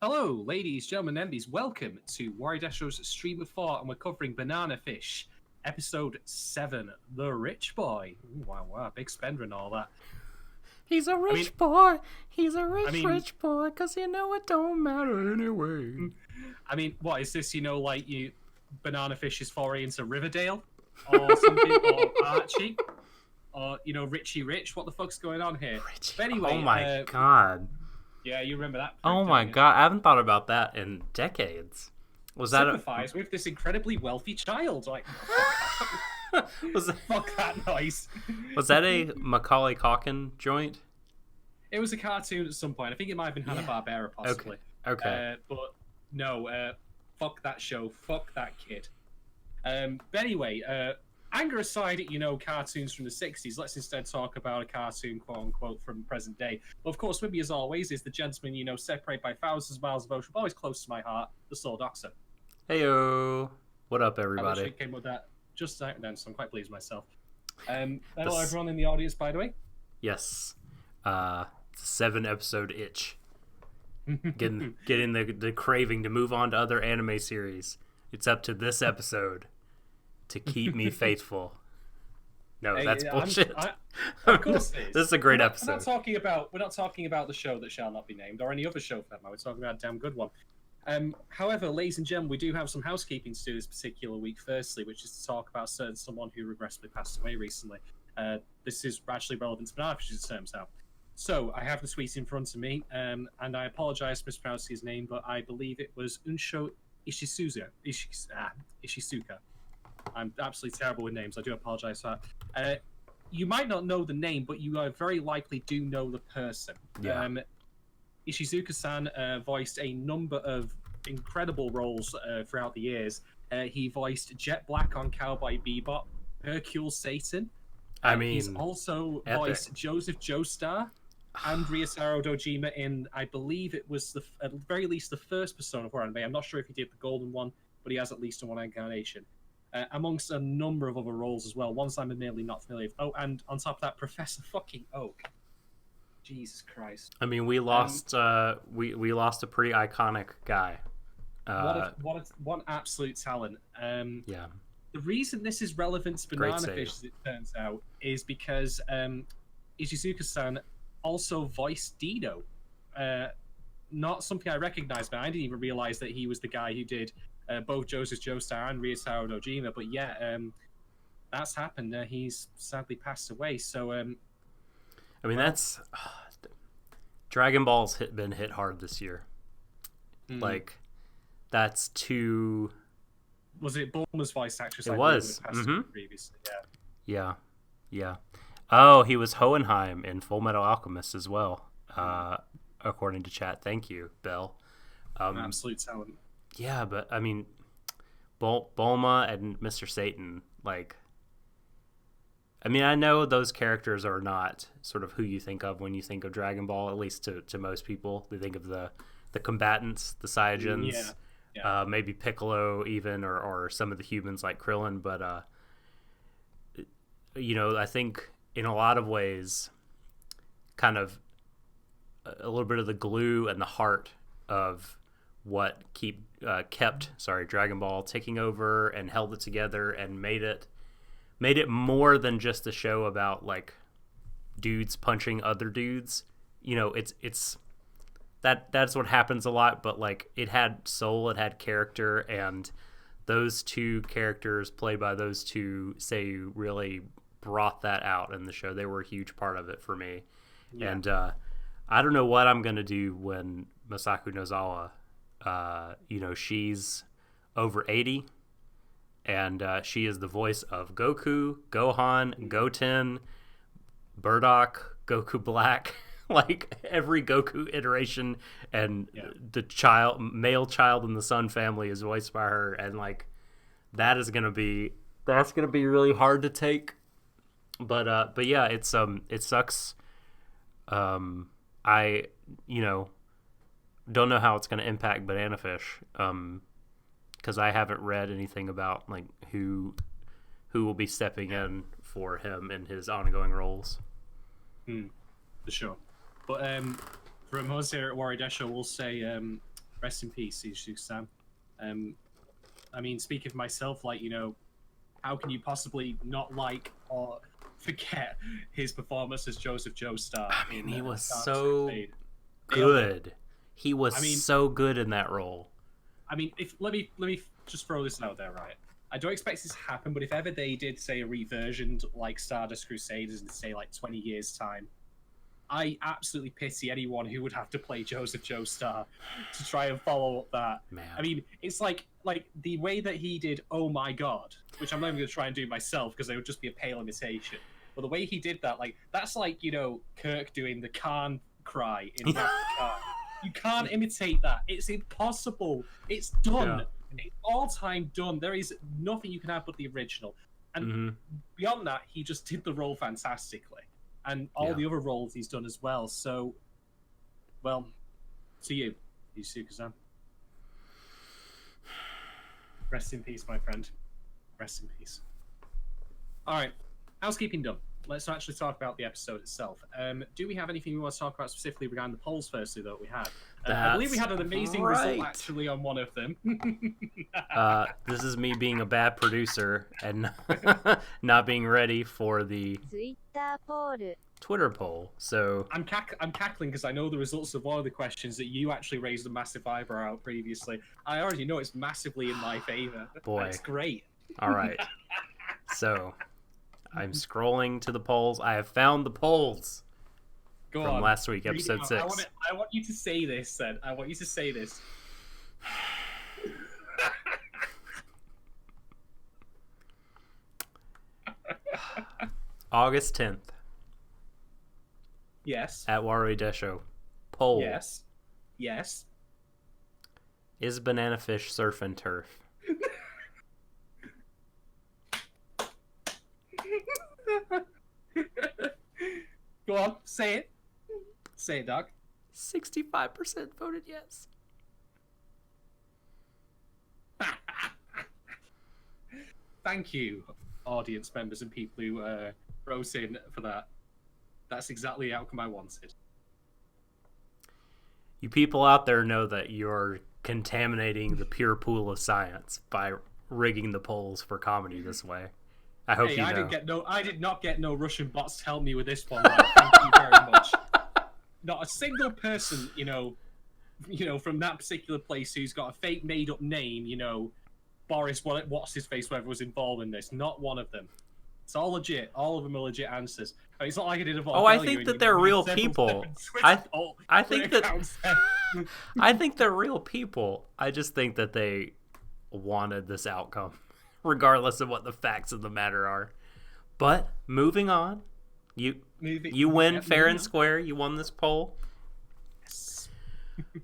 Hello, ladies, gentlemen, and MBs. Welcome to Warui Deshou's Stream of Thought, and we're covering Banana Fish, Episode 7, The Rich Boy. Ooh, wow, big spender and all that. He's a rich boy. He's a rich boy, because you know it don't matter anyway. I mean, what is this, like Banana Fish's foray into Riverdale? Or something? Or Archie? Or, Richie Rich? What the fuck's going on here? Richie. But anyway, oh my god. Yeah, you remember that? Oh my god, I haven't thought about that in decades. Was that sympathize with this incredibly wealthy child? Like, fuck that noise. Was that a Macaulay Culkin joint? It was a cartoon at some point. I think it might have been Hanna-Barbera, possibly. Okay. But no, fuck that show. Fuck that kid. But anyway, anger aside, cartoons from the 60s, let's instead talk about a cartoon, quote-unquote, from present day. Well, of course, with me, as always, is the gentleman, separated by thousands of miles of ocean, but always close to my heart, the Soul Doctor. Heyo. What up, everybody? I literally came with that just out then, so I'm quite pleased with myself. Hello, everyone in the audience, by the way. Yes. 7-episode itch. Getting the craving to move on to other anime series. It's up to this episode to keep me faithful. No, that's bullshit. Of course it is. This is a great episode. We're not talking about the show that shall not be named, or any other show for that matter. We're talking about a damn good one. However, ladies and gentlemen, we do have some housekeeping to do this particular week. Firstly, which is to talk about someone who regrettably passed away recently. This is actually relevant to Banana Fish, as it turns out. So I have the tweet in front of me, and I apologize for mispronouncing his name, but I believe it was Unsho Ishisuka. I'm absolutely terrible with names. I do apologize for that. You might not know the name, but you very likely do know the person. Yeah. Ishizuka-san voiced a number of incredible roles throughout the years. He voiced Jet Black on Cowboy Bebop, Hercule Satan. He's also voiced Joseph Joestar and Ryotaro Dojima in, I believe it was at the very least the first Persona 4 anime. I'm not sure if he did the golden one, but he has at least one incarnation. Amongst a number of other roles as well, ones I'm admittedly not familiar with. Oh, and on top of that, Professor fucking Oak. Jesus Christ. I mean, we lost we lost a pretty iconic guy. What an absolute talent. Yeah. The reason this is relevant to Banana Fish, as it turns out, is because Ishizuka-san also voiced Dino. Not something I recognized, but I didn't even realize that he was the guy who did both Joseph Joestar and Ryotaro Dojima. But yeah, that's happened. He's sadly passed away. So, I mean, that's Dragon Ball's been hit hard this year. Like, that's too. Was it Bulma's voice actress? It was. Previously, yeah. Oh, he was Hohenheim in Full Metal Alchemist as well, according to chat. Thank you, Bell. Absolute talent. Yeah, but I mean, Bulma and Mr. Satan, like, I mean, I know those characters are not sort of who you think of when you think of Dragon Ball, at least to most people. They think of the combatants, the Saiyajins, maybe Piccolo even, or some of the humans like Krillin. But, I think in a lot of ways, kind of a little bit of the glue and the heart of what kept Dragon Ball ticking over and held it together and made it more than just a show about like dudes punching other dudes. It's that's what happens a lot, but like it had soul, it had character, and those two characters played by those two really brought that out in the show. They were a huge part of it for me. Yeah. And I don't know what I'm gonna do when Masaku Nozawa, she's over 80, and she is the voice of Goku, Gohan, Goten, Bardock, Goku Black. like every Goku iteration, and the male child in the Sun family is voiced by her, and like that's gonna be really hard to take. But yeah, it sucks. I don't know how it's gonna impact Banana Fish, because I haven't read anything about like who will be stepping in for him in his ongoing roles. For sure. But from us here at Warui Deshou, we'll say rest in peace, Izuku-san. I mean, speaking for myself, like, how can you possibly not like or forget his performance as Joseph Joestar? I mean, he was so good. He was so good in that role. I mean, let me just throw this out there, right? I don't expect this to happen, but if ever they did, say, a reversioned like Stardust Crusaders in, say, like 20 years' time, I absolutely pity anyone who would have to play Joseph Joestar to try and follow up that. Man. I mean, it's like the way that he did Oh My God, which I'm not even going to try and do myself because it would just be a pale imitation. But the way he did that, like, that's like, Kirk doing the Khan cry in Khan. You can't imitate that. It's impossible. It's done. Yeah. It's all-time done. There is nothing you can have but the original. And beyond that, he just did the role fantastically. And all the other roles he's done as well. So, well, to you, Izuku-san. Rest in peace, my friend. Rest in peace. All right, housekeeping done. Let's actually talk about the episode itself. Do we have anything we want to talk about specifically regarding the polls firstly, though, we had? I believe we had an amazing result, actually, on one of them. This is me being a bad producer and not being ready for the Twitter poll. So I'm cackling because I know the results of one of the questions that you actually raised a massive eyebrow out previously. I already know it's massively in my favor. Boy. That's great. All right. So I'm scrolling to the polls. I have found the polls from last week, episode 6. I want you to say this, then. I want you to say this. August 10th. Yes. At Warui Deshou. Poll. Yes. Yes. Is Banana Fish surf and turf? Go on, say it. Say it, Doc. 65% voted yes. Thank you, audience members and people who wrote in for that. That's exactly the outcome I wanted. You people out there know that you're contaminating the pure pool of science by rigging the polls for comedy this way. I hope you know. I did not get no Russian bots to help me with this one. Right? Thank you very much. Not a single person, from that particular place who's got a fake made-up name, Boris, what's his face, whoever was involved in this. Not one of them. It's all legit. All of them are legit answers. I mean, it's not like I did a I think that they're real people. I think that I think they're real people. I just think that they wanted this outcome, regardless of what the facts of the matter are. But moving on, you win fair and square. You won this poll. Yes.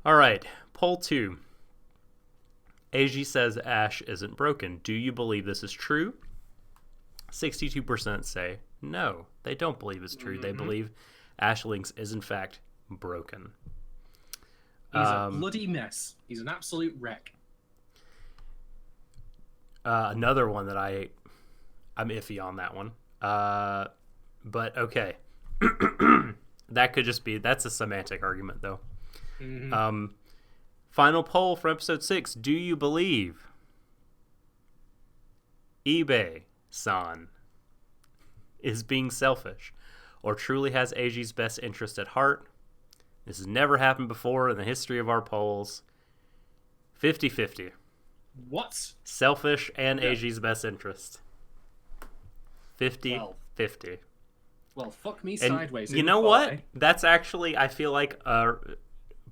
All right, poll 2. AG says Ash isn't broken. Do you believe this is true? 62% say no, they don't believe it's true. They believe Ash Lynx is in fact broken. He's a bloody mess. He's an absolute wreck. Another one that I'm iffy on that one. But okay. That could just be, that's a semantic argument though. Final poll for episode 6. Do you believe eBay-san is being selfish or truly has AG's best interest at heart? This has never happened before in the history of our polls. 50-50. What? Selfish and AG's best interest. 50-50. Well, fuck me And sideways. you know what? That's actually, I feel like,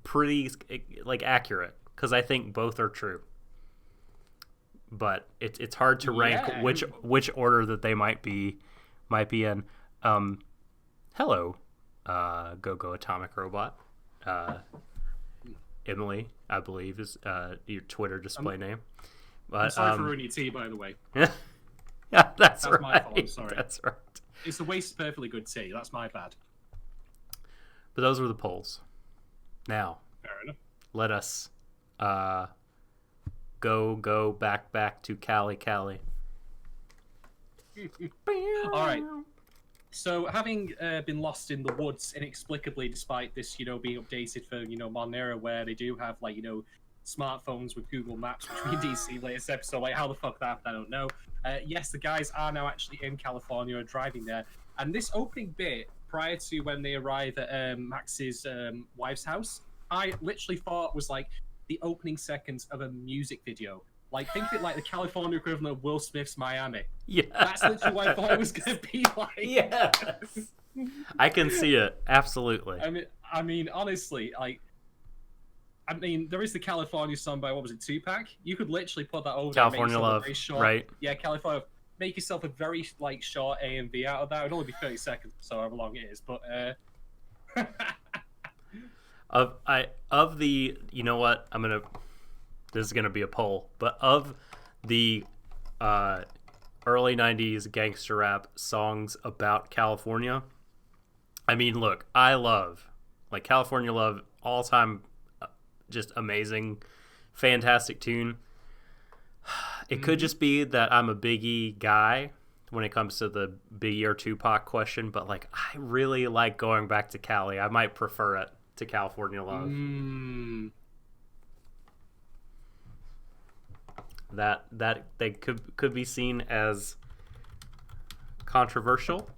pretty accurate, because I think both are true. But it's hard to rank which order that they might be in. Hello, Go Atomic Robot. Emily, I believe, is your Twitter display name. But, I'm sorry for ruining tea, by the way. Yeah, that's right. My fault. I'm sorry. That's right. It's a waste of perfectly good tea. That's my bad. But those were the polls. Now, Fair enough. let us go back to Cali. All right. So, having been lost in the woods inexplicably, despite this, being updated for, modern era, where they do have, smartphones with Google Maps, which we indeed see latest episode. How the fuck that happened, I don't know. Yes, the guys are now actually in California and driving there. And this opening bit, prior to when they arrive at Max's wife's house, I literally thought was the opening seconds of a music video. Think of it like the California equivalent of Will Smith's Miami. Yeah. That's literally what I thought it was going to be like. Yes. I can see it. Absolutely. I mean, honestly, there is the California song by, what was it, Tupac? You could literally put that over California Love, right? Yeah, California. Make yourself a very, short A and B out of that. It would only be 30 seconds, so however long it is. But, Of the, you know what? This is gonna be a poll, but of the early '90s gangster rap songs about California, look, I love California Love, all time, just amazing, fantastic tune. It could just be that I'm a Biggie guy when it comes to the Biggie or Tupac question, but I really like going back to Cali. I might prefer it to California Love. That they could be seen as controversial.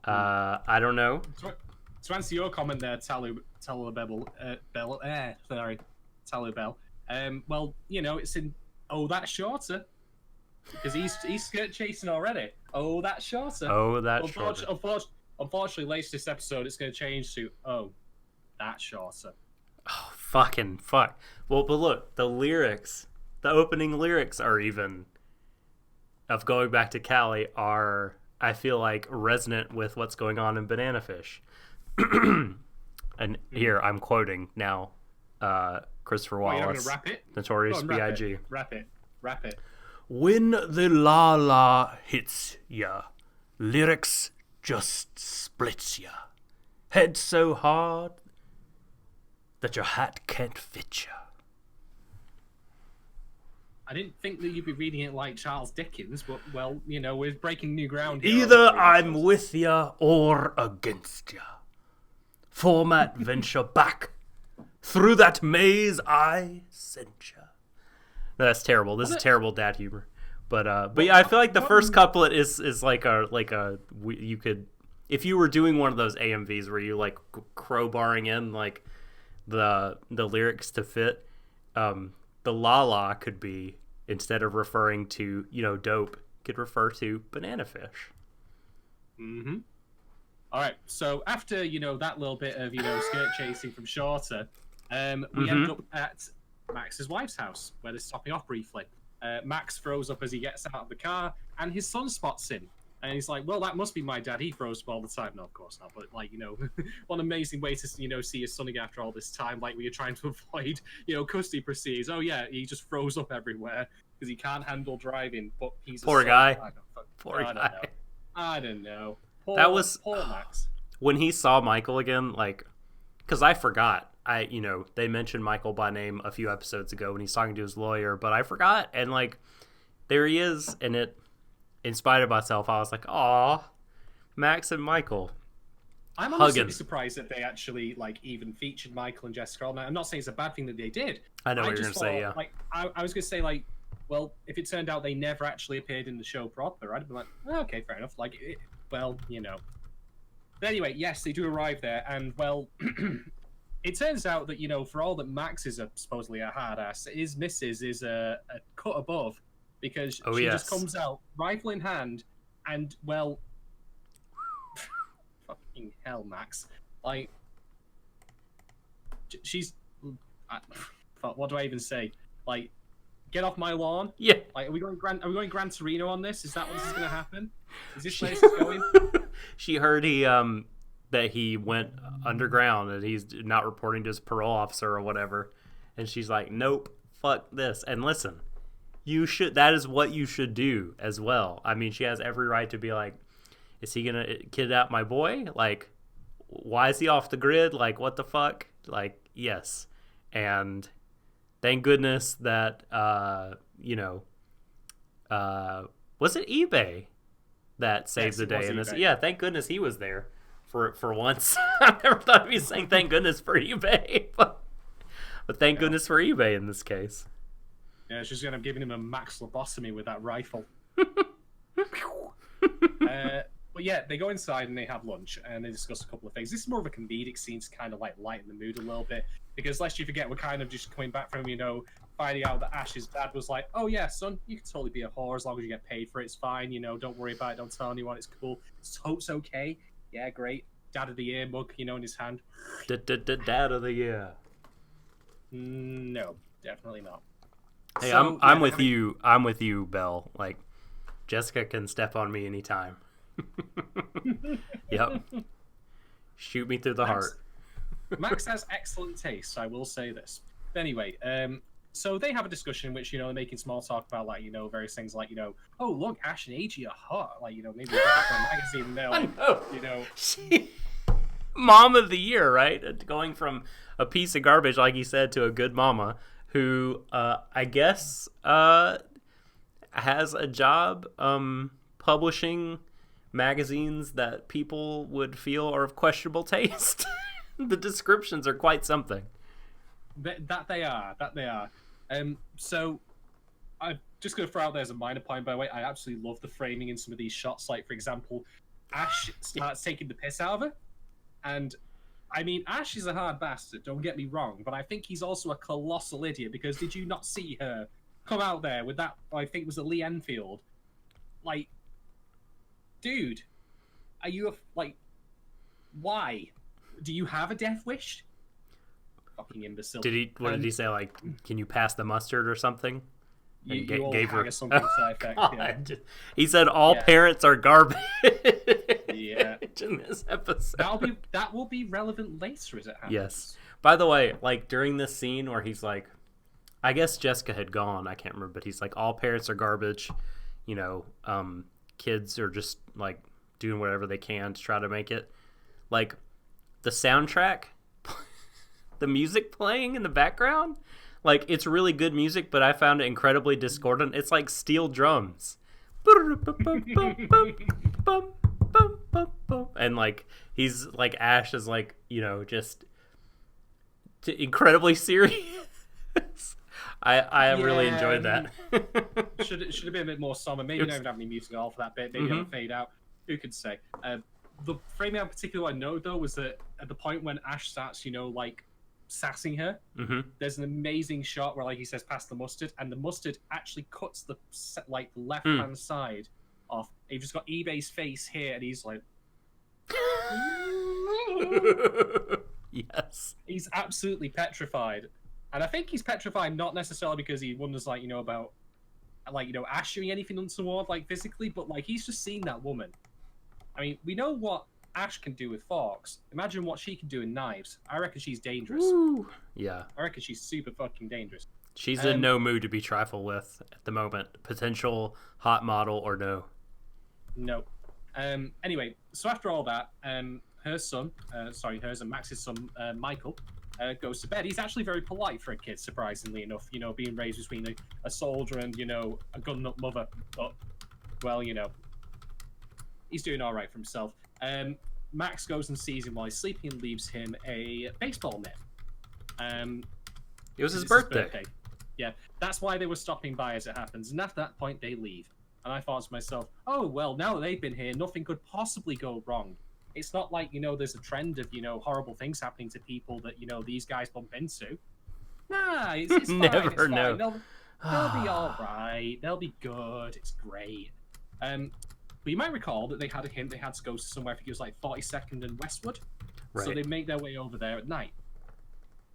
I don't know. To answer your comment there, Talubel. Well, it's in That's Shorter, because he's skirt chasing already. That's Shorter. That's Shorter. Unfortunately, later this episode, it's going to change to That's Shorter. Oh, fucking fuck. Well, but look, the opening lyrics are even of going back to Cali are, I feel resonant with what's going on in Banana Fish. And here I'm quoting now Christopher Wallace. You're going to rap it? Notorious B.I.G. Rap it. When the la hits ya, lyrics just splits ya. Head so hard that your hat can't fit ya. I didn't think that you'd be reading it like Charles Dickens, but, we're breaking new ground here. Either I'm with ya or against ya. Format venture back. Through that maze I sent ya. No, that's terrible. This is terrible dad humor. But yeah, I feel like the first couplet is you could, if you were doing one of those AMVs where you crowbarring in the lyrics to fit, the la could be, instead of referring to dope, could refer to Banana Fish. Mm-hmm. All right. So after that little bit of skirt chasing from Shorter, we end up at Max's wife's house, where they're stopping off briefly. Max throws up as he gets out of the car, and his son spots him. And he's like, well, that must be my dad. He throws up all the time. No, of course not. But, what an amazing way to, see your son again after all this time, where you're trying to avoid, custody proceedings. Oh, yeah, he just throws up everywhere because he can't handle driving. But he's Poor guy. Poor guy. I don't know. Poor Max. When he saw Michael again, because I forgot. They mentioned Michael by name a few episodes ago when he's talking to his lawyer, but I forgot. And, there he is, and it, in spite of myself, I was like, aw, Max and Michael. I'm honestly surprised that they actually, even featured Michael and Jessica all night. I'm not saying it's a bad thing that they did. I know what you're going to say, yeah. I was going to say, well, if it turned out they never actually appeared in the show proper, I'd be like, okay, fair enough. But anyway, yes, they do arrive there, and, well... It turns out that, for all that Max is supposedly a hard ass, his missus is a cut above, because she just comes out, rifle in hand, and, well, fucking hell, Max. She's, what do I even say? Get off my lawn? Yeah. Are we going Gran Torino on this? Is that what this is going to happen? Is this where this is going? She heard that he went underground and he's not reporting to his parole officer or whatever. And she's like, nope, fuck this. And listen, that is what you should do as well. I mean, she has every right to be like, is he gonna kidnap my boy? Like, why is he off the grid? Like, what the fuck? Like, yes. And thank goodness that, was it eBay that saved the day in this? Yeah, thank goodness he was there for once. I never thought of me saying thank goodness for eBay, but thank goodness for eBay in this case. Yeah, she's gonna have given him a max lobotomy with that rifle. But yeah, they go inside and they have lunch and they discuss a couple of things. This is more of a comedic scene to kind of like lighten the mood a little bit, because lest you forget, we're kind of just coming back from, finding out that Ash's dad was like, oh yeah, son, you can totally be a whore as long as you get paid for it. It's fine, don't worry about it, don't tell anyone, it's cool. It's okay. Yeah, great. Dad of the year mug, in his hand. Dad of the year. No, definitely not. Hey, so, I'm with you. I'm with you, Belle. Like, Jessica can step on me anytime. Yep. Shoot me through the heart. Max has excellent taste, I will say this. But anyway, so they have a discussion in which, they're making small talk about, like, various things like, oh, look, Ash and AG are hot. Like, maybe we'll get a magazine now. Mom of the year, right? Going from a piece of garbage, like you said, to a good mama who, I guess, has a job publishing magazines that people would feel are of questionable taste. The descriptions are quite something. That they are. So I'm just going to throw out there as a minor point, by the way, I absolutely love the framing in some of these shots. Like, for example, Ash starts taking the piss out of her. And, I mean, Ash is a hard bastard, don't get me wrong, but I think he's also a colossal idiot, because did you not see her come out there with that, I think it was a Lee Enfield? Like, dude, are you why? Do you have a death wish? Fucking imbecile. What did he say? Like, can you pass the mustard or something? You gave her something to that effect. Yeah. He said all parents are garbage. Yeah. In this episode. That will be relevant later as it happens. Yes. By the way, like during this scene where he's like, I guess Jessica had gone, I can't remember, but he's like, all parents are garbage. Kids are just like doing whatever they can to try to make it. Like the soundtrack, the music playing in the background, like it's really good music, but I found it incredibly discordant. It's like steel drums. And like he's like Ash is like, just incredibly serious. I really enjoyed that. should have been a bit more somber. Maybe don't even have any music at all for that bit. Maybe it'll fade out. Who could say? The framing in particular I know though was that at the point when Ash starts, like sassing her, there's an amazing shot where, like he says, pass the mustard, and the mustard actually cuts the left hand side off. You've just got eBay's face here, and he's like, yes, he's absolutely petrified. And I think he's petrified not necessarily because he wonders, about, Ash doing anything untoward, physically, but, he's just seen that woman. I mean, we know what Ash can do with forks. Imagine what she can do in knives. I reckon she's dangerous. Ooh. Yeah. I reckon she's super fucking dangerous. She's in no mood to be trifled with at the moment. Potential hot model or no. No. Anyway, so after all that, hers and Max's son, Michael, goes to bed. He's actually very polite for a kid, surprisingly enough, being raised between a soldier and, a gun-nut mother. But, well, he's doing all right for himself. Max goes and sees him while he's sleeping and leaves him a baseball mitt. It was his birthday. Yeah, that's why they were stopping by as it happens. And at that point, they leave. And I thought to myself, oh, well, now that they've been here, nothing could possibly go wrong. It's not like, there's a trend of, horrible things happening to people that, these guys bump into. Nah, it's fine. Never it's know. Fine. They'll be all right. They'll be good. It's great. But you might recall that they had a hint they had to go somewhere, I think it was 42nd and Westwood. Right. So they make their way over there at night.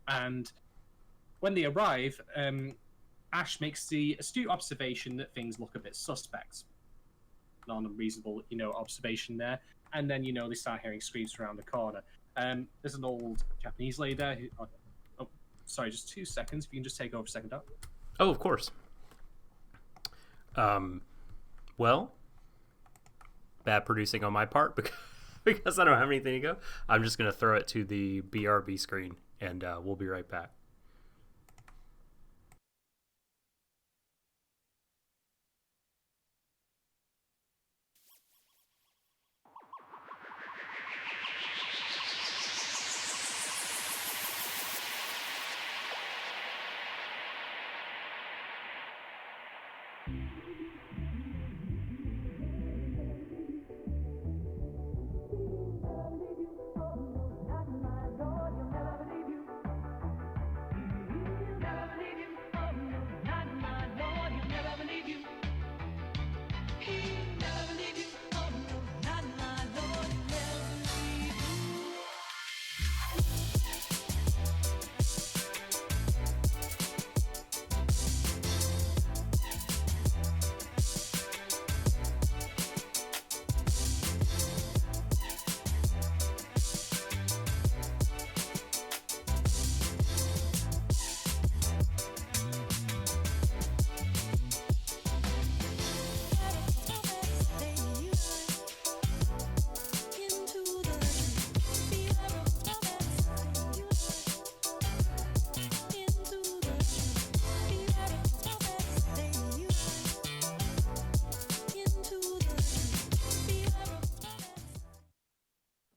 And when they arrive, Ash makes the astute observation that things look a bit suspect. Not an unreasonable, observation there. and then they start hearing screams around the corner. There's an old Japanese lady there. Oh, sorry, just 2 seconds. If you can just take over a second, Doc. Oh, of course. Well, bad producing on my part because I don't have anything to go. I'm just going to throw it to the BRB screen, and we'll be right back.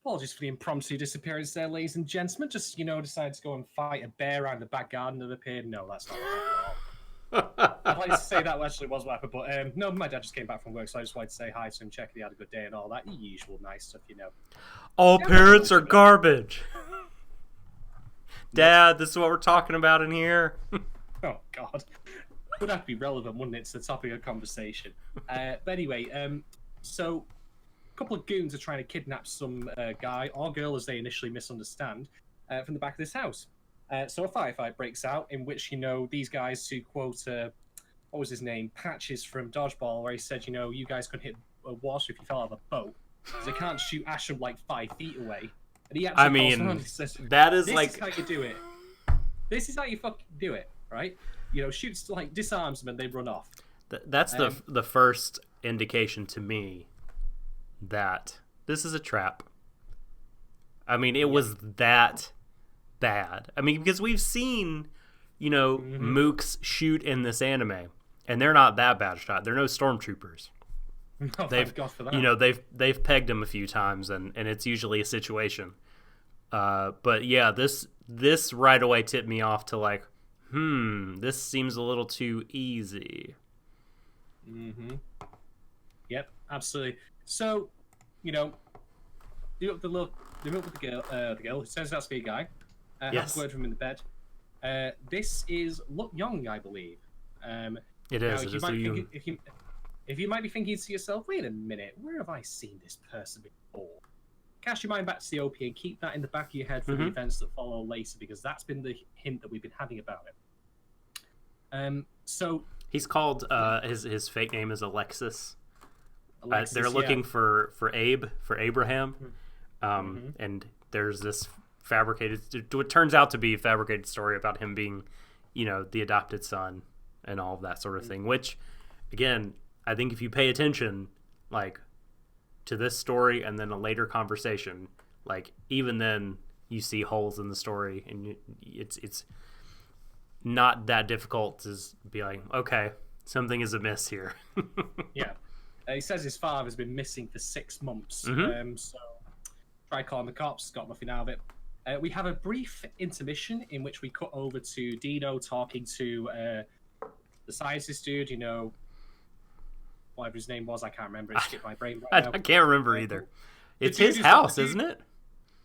Apologies for the impromptu disappearance there, ladies and gentlemen. Just, decided to go and fight a bear around the back garden that appeared. No, that's not what happened at all. I'd like to say that actually was what happened, but no, my dad just came back from work, so I just wanted to say hi to him, check if he had a good day and all that usual nice stuff, All parents are garbage. Dad, this is what we're talking about in here. Oh, God. Would have to be relevant, wouldn't it, to the topic of conversation. But anyway, so a couple of goons are trying to kidnap some guy or girl, as they initially misunderstand, from the back of this house. So a firefight breaks out in which, these guys, to quote, what was his name, Patches from Dodgeball, where he said, you guys could hit water if you fell out of a boat, because they can't shoot ash from like 5 feet away. And he actually says, that is this like... is how you do it. This is how you fucking do it, right? Shoots, like, disarms them and they run off. That's the first indication to me that this is a trap. I mean, it was that bad. I mean, because we've seen, mooks shoot in this anime, and they're not that bad shot. They're no stormtroopers. Oh, thank God for that. They've pegged them a few times, and it's usually a situation. But yeah, this right away tipped me off to like, this seems a little too easy. Mm-hmm. Yep, absolutely. So, they meet with the girl. It turns out to be a guy. Yes. Have a word from him in the bed. This is Look Young, I believe. It is. If you might be thinking to yourself, wait a minute, where have I seen this person before? Cast your mind back to the OP and keep that in the back of your head for the events that follow later, because that's been the hint that we've been having about it. So he's called his fake name is Alexis. They're looking for Abraham, and there's this fabricated. It turns out to be a fabricated story about him being, the adopted son and all of that sort of thing. Which, again, I think if you pay attention, like, to this story and then a later conversation, like, even then you see holes in the story, and it's not that difficult to be like, okay, something is amiss here. Yeah. He says his father's been missing for 6 months. So try calling the cops, got nothing out of it. We have a brief intermission in which we cut over to Dino talking to the scientist dude, whatever his name was. I can't remember. It skipped my brain right now. I can't remember either. It's his house, isn't it?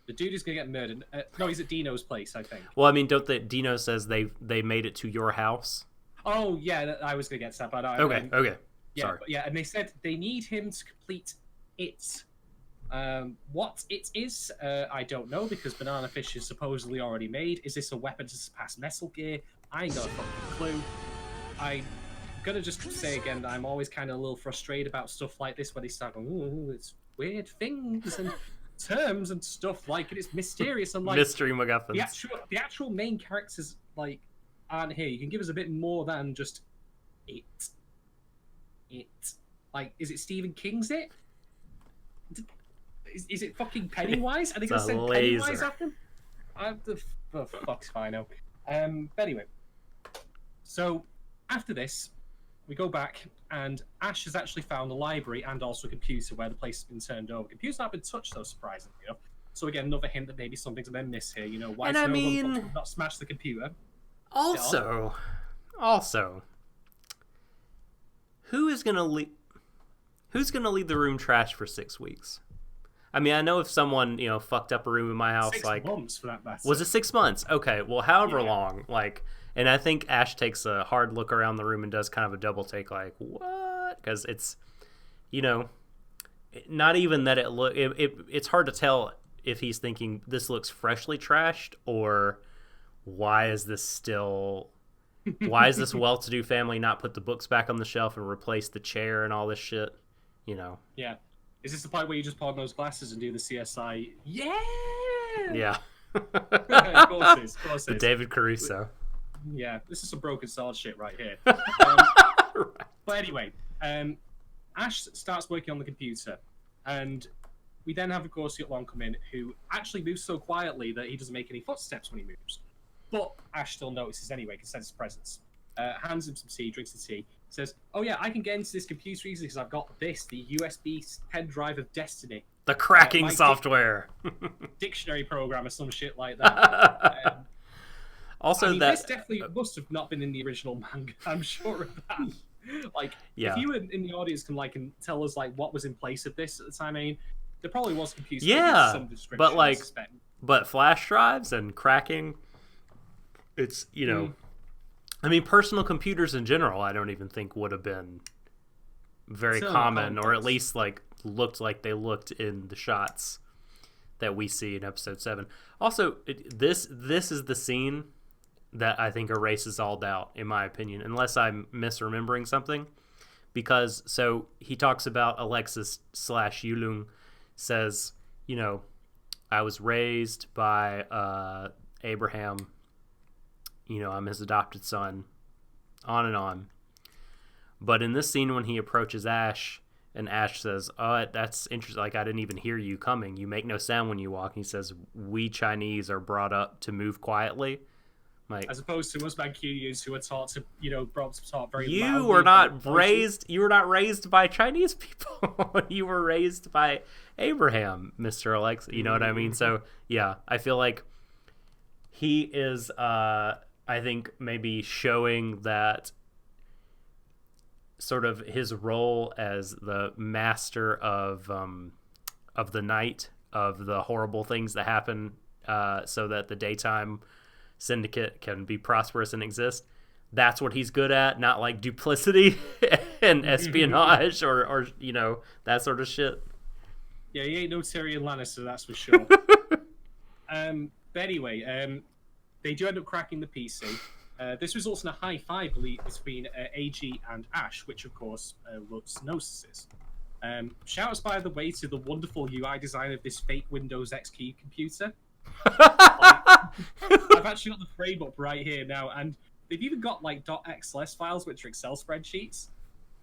The dude is going to get murdered. No, he's at Dino's place, I think. Well, I mean, Dino says they made it to your house? Oh, yeah, I was going to get that. But okay. Yeah, sorry. And they said they need him to complete it. What it is, I don't know, because Banana Fish is supposedly already made. Is this a weapon to surpass Metal Gear? I ain't got a fucking clue. I'm gonna just say again that I'm always kind of a little frustrated about stuff like this, where they start going, ooh, it's weird things and terms and stuff like, and it's mysterious and like mystery MacGuffins. The actual main characters like aren't here. You can give us a bit more than just it. Like, is it Stephen King's It? Is it fucking Pennywise? Are they gonna send Pennywise after him? The fuck's if I know. But anyway, so after this, we go back, and Ash has actually found a library and also a computer where the place has been turned over. Computer's not been touched, though, surprisingly enough. So again, another hint that maybe something's been missed here. You know, why Snowball not smash the computer? Also, who's gonna leave the room trashed for 6 weeks? I mean, I know if someone, you know, fucked up a room in my house, 6 like, months for that matter. Was it 6 months? Okay, well, however long, like, and I think Ash takes a hard look around the room and does kind of a double take, like, what? Because it's, you know, not even that it's hard to tell if he's thinking this looks freshly trashed or why is this well-to-do family not put the books back on the shelf and replace the chair and all this shit, you know? Yeah. Is this the part where you just put on those glasses and do the CSI? Yeah! Yeah. Of course it is. The David Caruso. Yeah, this is some broken sword shit right here. But anyway, Ash starts working on the computer, and we then have, of course, Yutlon come in, who actually moves so quietly that he doesn't make any footsteps when he moves. But Ash still notices anyway, can sense his presence. Hands him some tea, drinks the tea, says, "Oh yeah, I can get into this computer easily because I've got this, the USB pen drive of destiny. The cracking software. Dictionary program or some shit like that." Also, I mean, this definitely must have not been in the original manga. I'm sure of that. Like, if you in the audience can tell us like what was in place of this at the time, I mean, there probably was computer. Yeah, some description, but like, but flash drives and cracking, it's, you know, I mean, personal computers in general, I don't even think would have been very common, or at least like looked like they looked in the shots that we see in episode 7. Also, this is the scene that I think erases all doubt, in my opinion, unless I'm misremembering something. Because, so, he talks about Alexis / Yulung, says, you know, I was raised by Abraham, you know, I'm his adopted son, on and on. But in this scene when he approaches Ash, and Ash says, "Oh, that's interesting, like, I didn't even hear you coming. You make no sound when you walk." And he says, "We Chinese are brought up to move quietly." Like, as opposed to us Manchunians who are taught to, you know, brought to talk very loudly. You were not raised by Chinese people. You were raised by Abraham, Mr. Alex. You know what I mean? So, yeah, I feel like he is, I think, maybe showing that sort of his role as the master of the night, of the horrible things that happen, so that the daytime syndicate can be prosperous and exist. That's what he's good at, not like duplicity and espionage or you know, that sort of shit. Yeah, he ain't no Tyrion Lannister, that's for sure. But anyway, they do end up cracking the PC. This results in a high five between AG and Ash, which of course was Gnosis. Shout-outs, by the way, to the wonderful UI design of this fake Windows XP computer. I've actually got the frame up right here now, and they've even got like .xls files, which are Excel spreadsheets.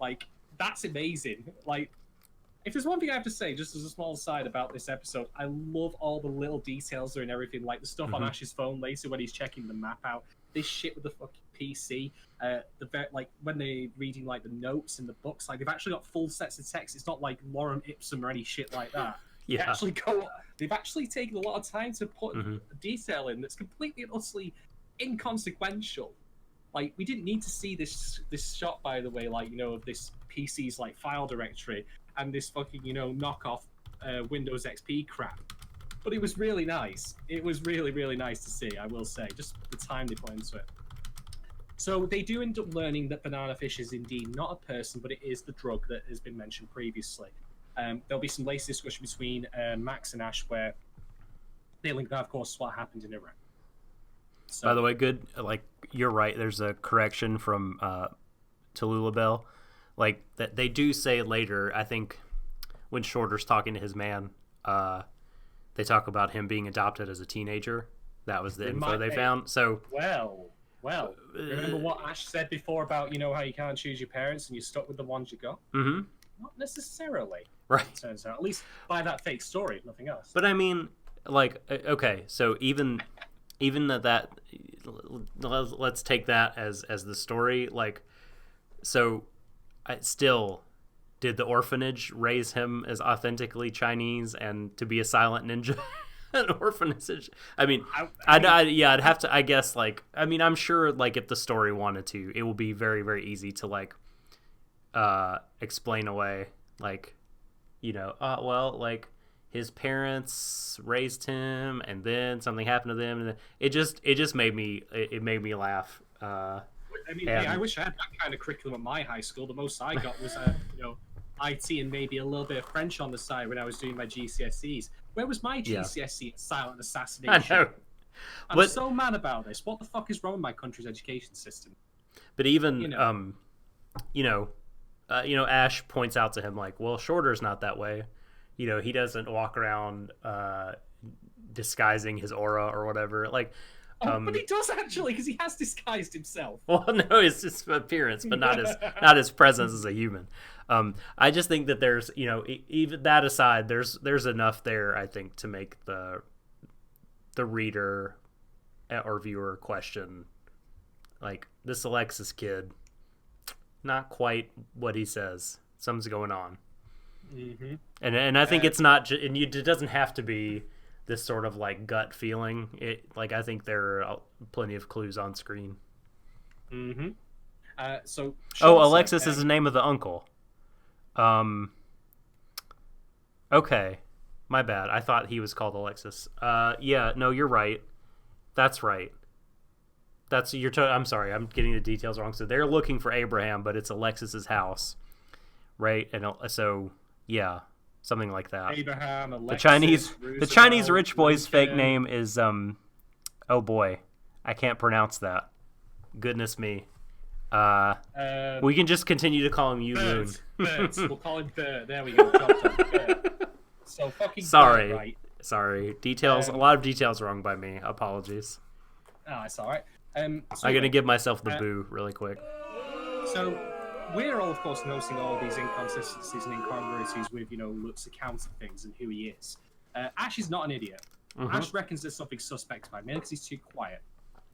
Like, that's amazing. Like, if there's one thing I have to say, just as a small aside about this episode, I love all the little details there and everything, like the stuff on Ash's phone later when he's checking the map out. This shit with the fucking PC, like when they're reading like the notes in the books, like they've actually got full sets of text. It's not like lorem ipsum or any shit like that. Yeah. They've actually taken a lot of time to put detail in that's completely and utterly inconsequential. Like, we didn't need to see this shot, by the way, like, you know, of this PC's like file directory and this fucking, you know, knockoff Windows XP crap. But it was really nice. It was really, really nice to see, I will say, just the time they put into it. So they do end up learning that banana fish is indeed not a person, but it is the drug that has been mentioned previously. There'll be some later discussion between Max and Ash where they link that, of course, what happened in Iraq. So, by the way, good. Like, you're right. There's a correction from Tallulah Bell. Like, that they do say later, I think, when Shorter's talking to his man, they talk about him being adopted as a teenager. That was the info they found. So well, remember what Ash said before about, how you can't choose your parents and you're stuck with the ones you got? Mm-hmm. Not necessarily. Right. It turns out, at least by that fake story, if nothing else. But I mean, like, okay, so even that, let's take that as the story. Like, so did the orphanage raise him as authentically Chinese and to be a silent ninja? An orphanage. I mean, I'd have to. I guess, like, I mean, I'm sure, like, if the story wanted to, it will be very, very easy to, like, explain away, like, well, like, his parents raised him, and then something happened to them, and it just made me laugh. I mean, I wish I had that kind of curriculum at my high school. The most I got was, IT and maybe a little bit of French on the side when I was doing my GCSEs. Where was my GCSE silent assassination? I know. I'm so mad about this. What the fuck is wrong with my country's education system? But even, Ash points out to him, like, well, Shorter's not that way. He doesn't walk around disguising his aura or whatever. Like, but he does actually, because he has disguised himself. Well, no, it's his appearance, but not his presence as a human. I just think that there's, even that aside, there's enough there, I think, to make the reader or viewer question, like, this Alexis kid, not quite what he says. Something's going on. Mm-hmm. And I think it's not, it doesn't have to be this sort of, like, gut feeling. Like, I think there are plenty of clues on screen. Mm-hmm. Alexis is the name of the uncle. Okay, my bad. I thought he was called Alexis. Yeah, no, you're right. That's right. I'm sorry, I'm getting the details wrong. So they're looking for Abraham, but it's Alexis's house, right? And so, yeah, something like that. Abraham, Alexis, the Chinese rich boy's fake name is oh boy, I can't pronounce that. Goodness me. We can just continue to call him Yu Moon. Birds. We'll call him Bird. There we go. Bird. So fucking sorry. Bird, right? Sorry. Details. A lot of details wrong by me. Apologies. Oh, it's all right. I'm gonna give myself the boo really quick. So we're all, of course, noticing all these inconsistencies and incongruities with, Luke's account of things and who he is. Ash is not an idiot. Mm-hmm. Ash reckons there's something suspect about him, because he's too quiet.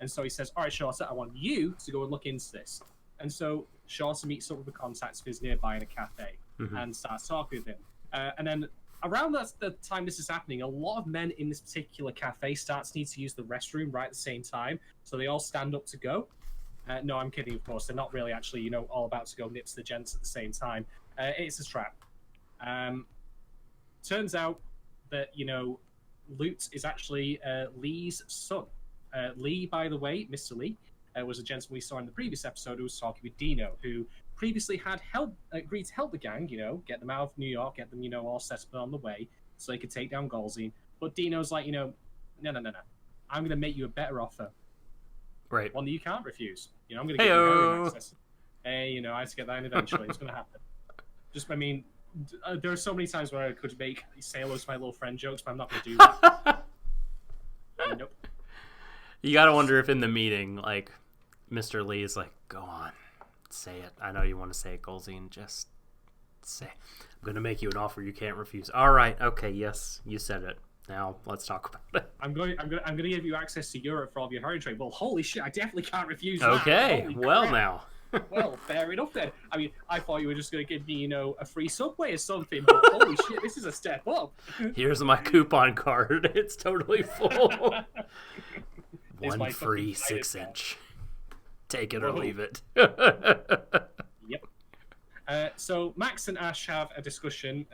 And so he says, all right, Shorter, I want you to go and look into this. And so Shorter meets up with the contacts of his nearby in a cafe and starts talking with him. And then around the time this is happening, a lot of men in this particular cafe start to need to use the restroom right at the same time. So they all stand up to go. No, I'm kidding, of course. They're not really actually, all about to go nips the gents at the same time. It's a trap. Turns out that, Lute is actually Lee's son. Lee, by the way, Mr. Lee, was a gentleman we saw in the previous episode who was talking with Dino, who previously had agreed to help the gang, get them out of New York, get them, all set up on the way so they could take down Golzine. But Dino's like, no. I'm going to make you a better offer. Right. One that you can't refuse. I'm going to give you heroin access. Hey, I have to get that in eventually. It's going to happen. There are so many times where I could say hello to my little friend jokes, but I'm not going to do that. Nope. You gotta wonder if in the meeting, like, Mr. Lee is like, go on, say it. I know you want to say it, Golzine. Just say, I'm gonna make you an offer you can't refuse. All right, okay, yes, you said it. Now let's talk about it. I'm gonna give you access to Europe for all of your heroin trade. Well, holy shit, I definitely can't refuse that. Okay, well now. Well, fair enough then. I mean, I thought you were just going to give me, a free subway or something, but holy shit, this is a step up. Here's my coupon card. It's totally full. One free 6-inch. Take it or leave it. Yep. So Max and Ash have a discussion.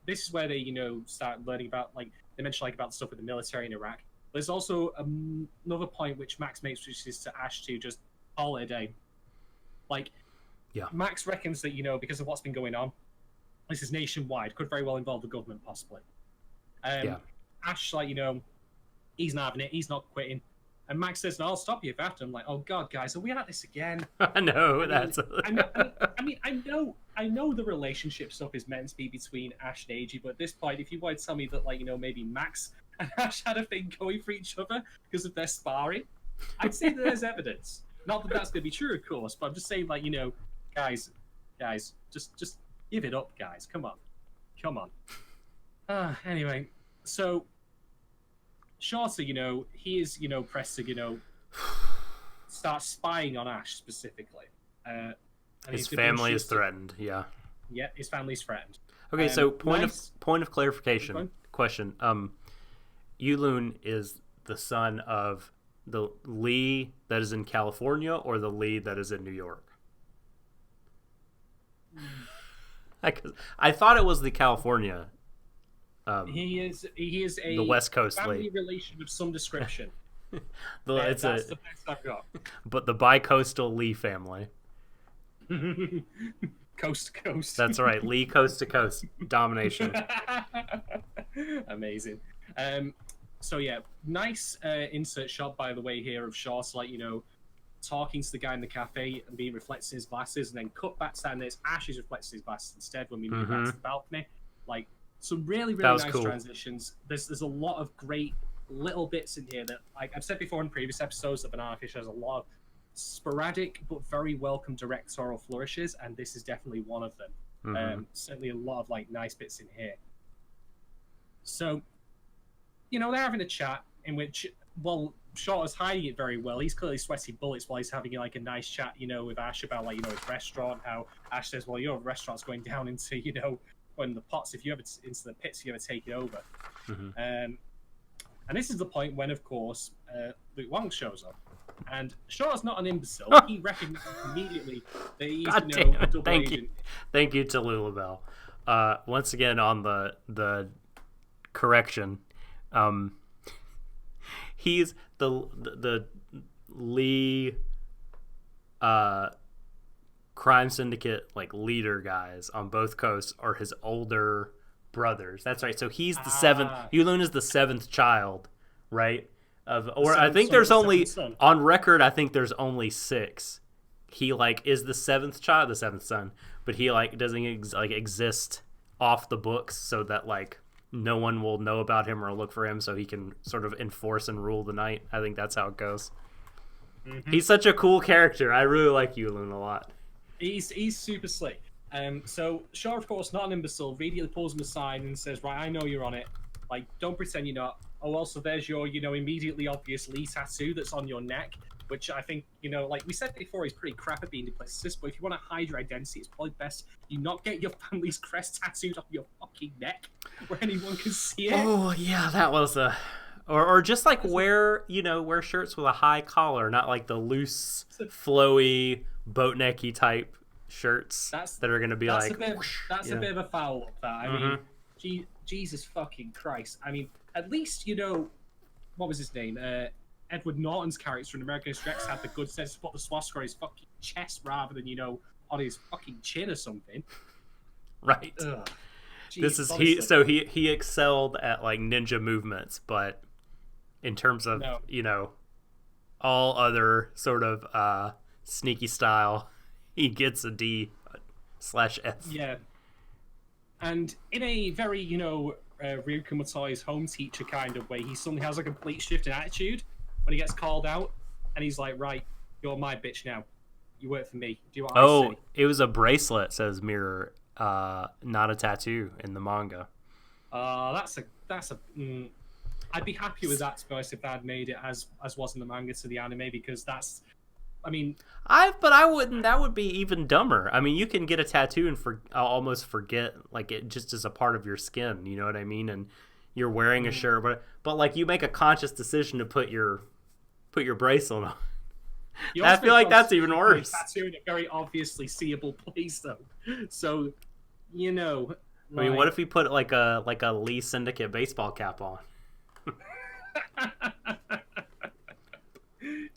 This is where they, start learning about, they mention, about the stuff with the military in Iraq. There's also another point which Max makes, which is to Ash to just call it a day. Yeah. Max reckons that, because of what's been going on, this is nationwide, could very well involve the government, possibly. Ash, he's not having it, he's not quitting. And Max says, no, I'll stop you if after. I'm like, oh, God, guys, are we at this again? I know, I know I know the relationship stuff is meant to be between Ash and Eiji, but at this point, if you want to tell me that, like, you know, maybe Max and Ash had a thing going for each other because of their sparring, I'd say that there's evidence. Not that that's going to be true, of course, but I'm just saying, like, you know, guys, just give it up, guys. Come on. Anyway, so Shorter, you know, he is, you know, pressed to, you know, start spying on Ash specifically. His family is threatened. Yeah. Yeah, his family's threatened. Okay, so point of clarification question. Yulun is the son of the Lee that is in California or the Lee that is in New York? I thought it was the California. He is a the West Coast family Lee. relation of some description. That's the best I've got. But the bi-coastal Lee family. Coast to coast. That's right, Lee coast to coast domination. Amazing. So yeah, nice insert shot by the way here of Short, like, you know, talking to the guy in the cafe and being reflected in his glasses, and then cut back to that, and it's Ash's reflected in his glasses instead when we move back to the balcony. Like, some really nice cool transitions. There's a lot of great little bits in here that, like I've said before in previous episodes, that Banana Fish has a lot of sporadic but very welcome directorial flourishes, and this is definitely one of them. Certainly a lot of like nice bits in here. So, you know, they're having a chat in which, well, Short is hiding it very well. He's clearly sweating bullets while he's having like a nice chat, you know, with Ash about, like, you know, his restaurant. How Ash says, well, your restaurant's going down into, you know, when the pots, if you ever into the pits, if you ever take it over. And this is the point when, of course, Luke Wong shows up. And Shaw's not an imbecile. He recognizes immediately that he's, you know, a double agent. Thank you to Lulabelle. Once again, on the correction, he's the Lee crime syndicate like leader guys on both coasts are his older brothers. That's right. So he's the seventh. Yulun is the seventh child, right? I think there's only on record. I think there's only 6. He like is the seventh son, but he like doesn't exist off the books, so that like no one will know about him or look for him, so he can sort of enforce and rule the night. I think that's how it goes. He's such a cool character. I really like Yulun a lot. He's super slick. So Shaw, of course, not an imbecile, immediately pulls him aside and says, right, I know you're on it. Like, don't pretend you're not. Oh, also, there's your, you know, immediately obvious Lee tattoo that's on your neck, which I think, you know, like we said before, he's pretty crap at being duplicitous, but if you want to hide your identity, it's probably best you not get your family's crest tattooed on your fucking neck where anyone can see it. Oh, yeah, that was a... Or just like wear shirts with a high collar, not like the loose, flowy, boat necky type shirts that are going to be like... That's a bit of a foul look, that. I mean, Jesus fucking Christ. I mean, at least, you know, what was his name? Edward Norton's character in American History X had the good sense to put the swastika on his fucking chest rather than, you know, on his fucking chin or something. Right. Ugh. Jeez, this is he excelled at like ninja movements, but in terms of you know, all other sort of sneaky style, he gets a D/F. Yeah. And in a very, you know, Ryuko Matoi's home teacher kind of way, he suddenly has a complete shift in attitude when he gets called out, and he's like, right, you're my bitch now. You work for me. Do what I say. It was a bracelet, says Mirror, not a tattoo in the manga. That's a I'd be happy with that, to be honest, if they had made it as was in the manga to the anime, because that's, I mean... I wouldn't, that would be even dumber. I mean, you can get a tattoo and almost forget, like, it just is a part of your skin, you know what I mean? And you're wearing a shirt, but like, you make a conscious decision to put your bracelet on. I feel like that's even worse. Tattoo in a very obviously seeable place, though. So, you know... I mean, what if he put like a Lee Syndicate baseball cap on?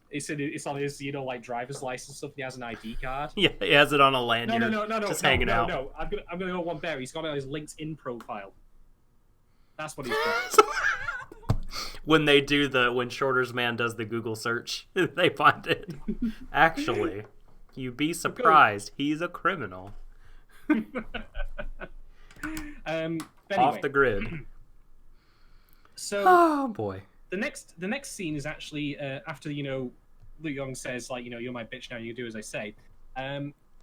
It's on his, you know, like driver's license stuff. He has an ID card. Yeah, he has it on a lanyard. No, just hanging out. No, I'm gonna go one better. He's got it on his LinkedIn profile. That's what he's got. When Shorter's man does the Google search, they find it. Actually, you'd be surprised. He's a criminal. Anyway, Off the grid. So, oh boy. The next scene is actually after Lu Yong says like you're my bitch now, you do as I say.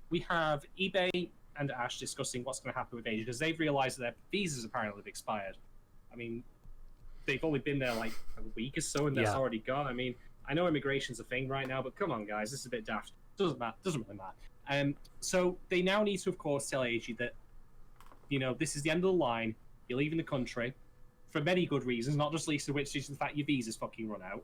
We have eBay and Ash discussing what's going to happen with Asia because they've realized that their visas apparently have expired. I mean, they've only been there like a week or so, and that's already gone. I mean, I know immigration's a thing right now, but come on, guys, this is a bit daft. Doesn't really matter. So they now need to, of course, tell AG that this is the end of the line. You're leaving the country for many good reasons, not just least of which is the fact your visa's fucking run out.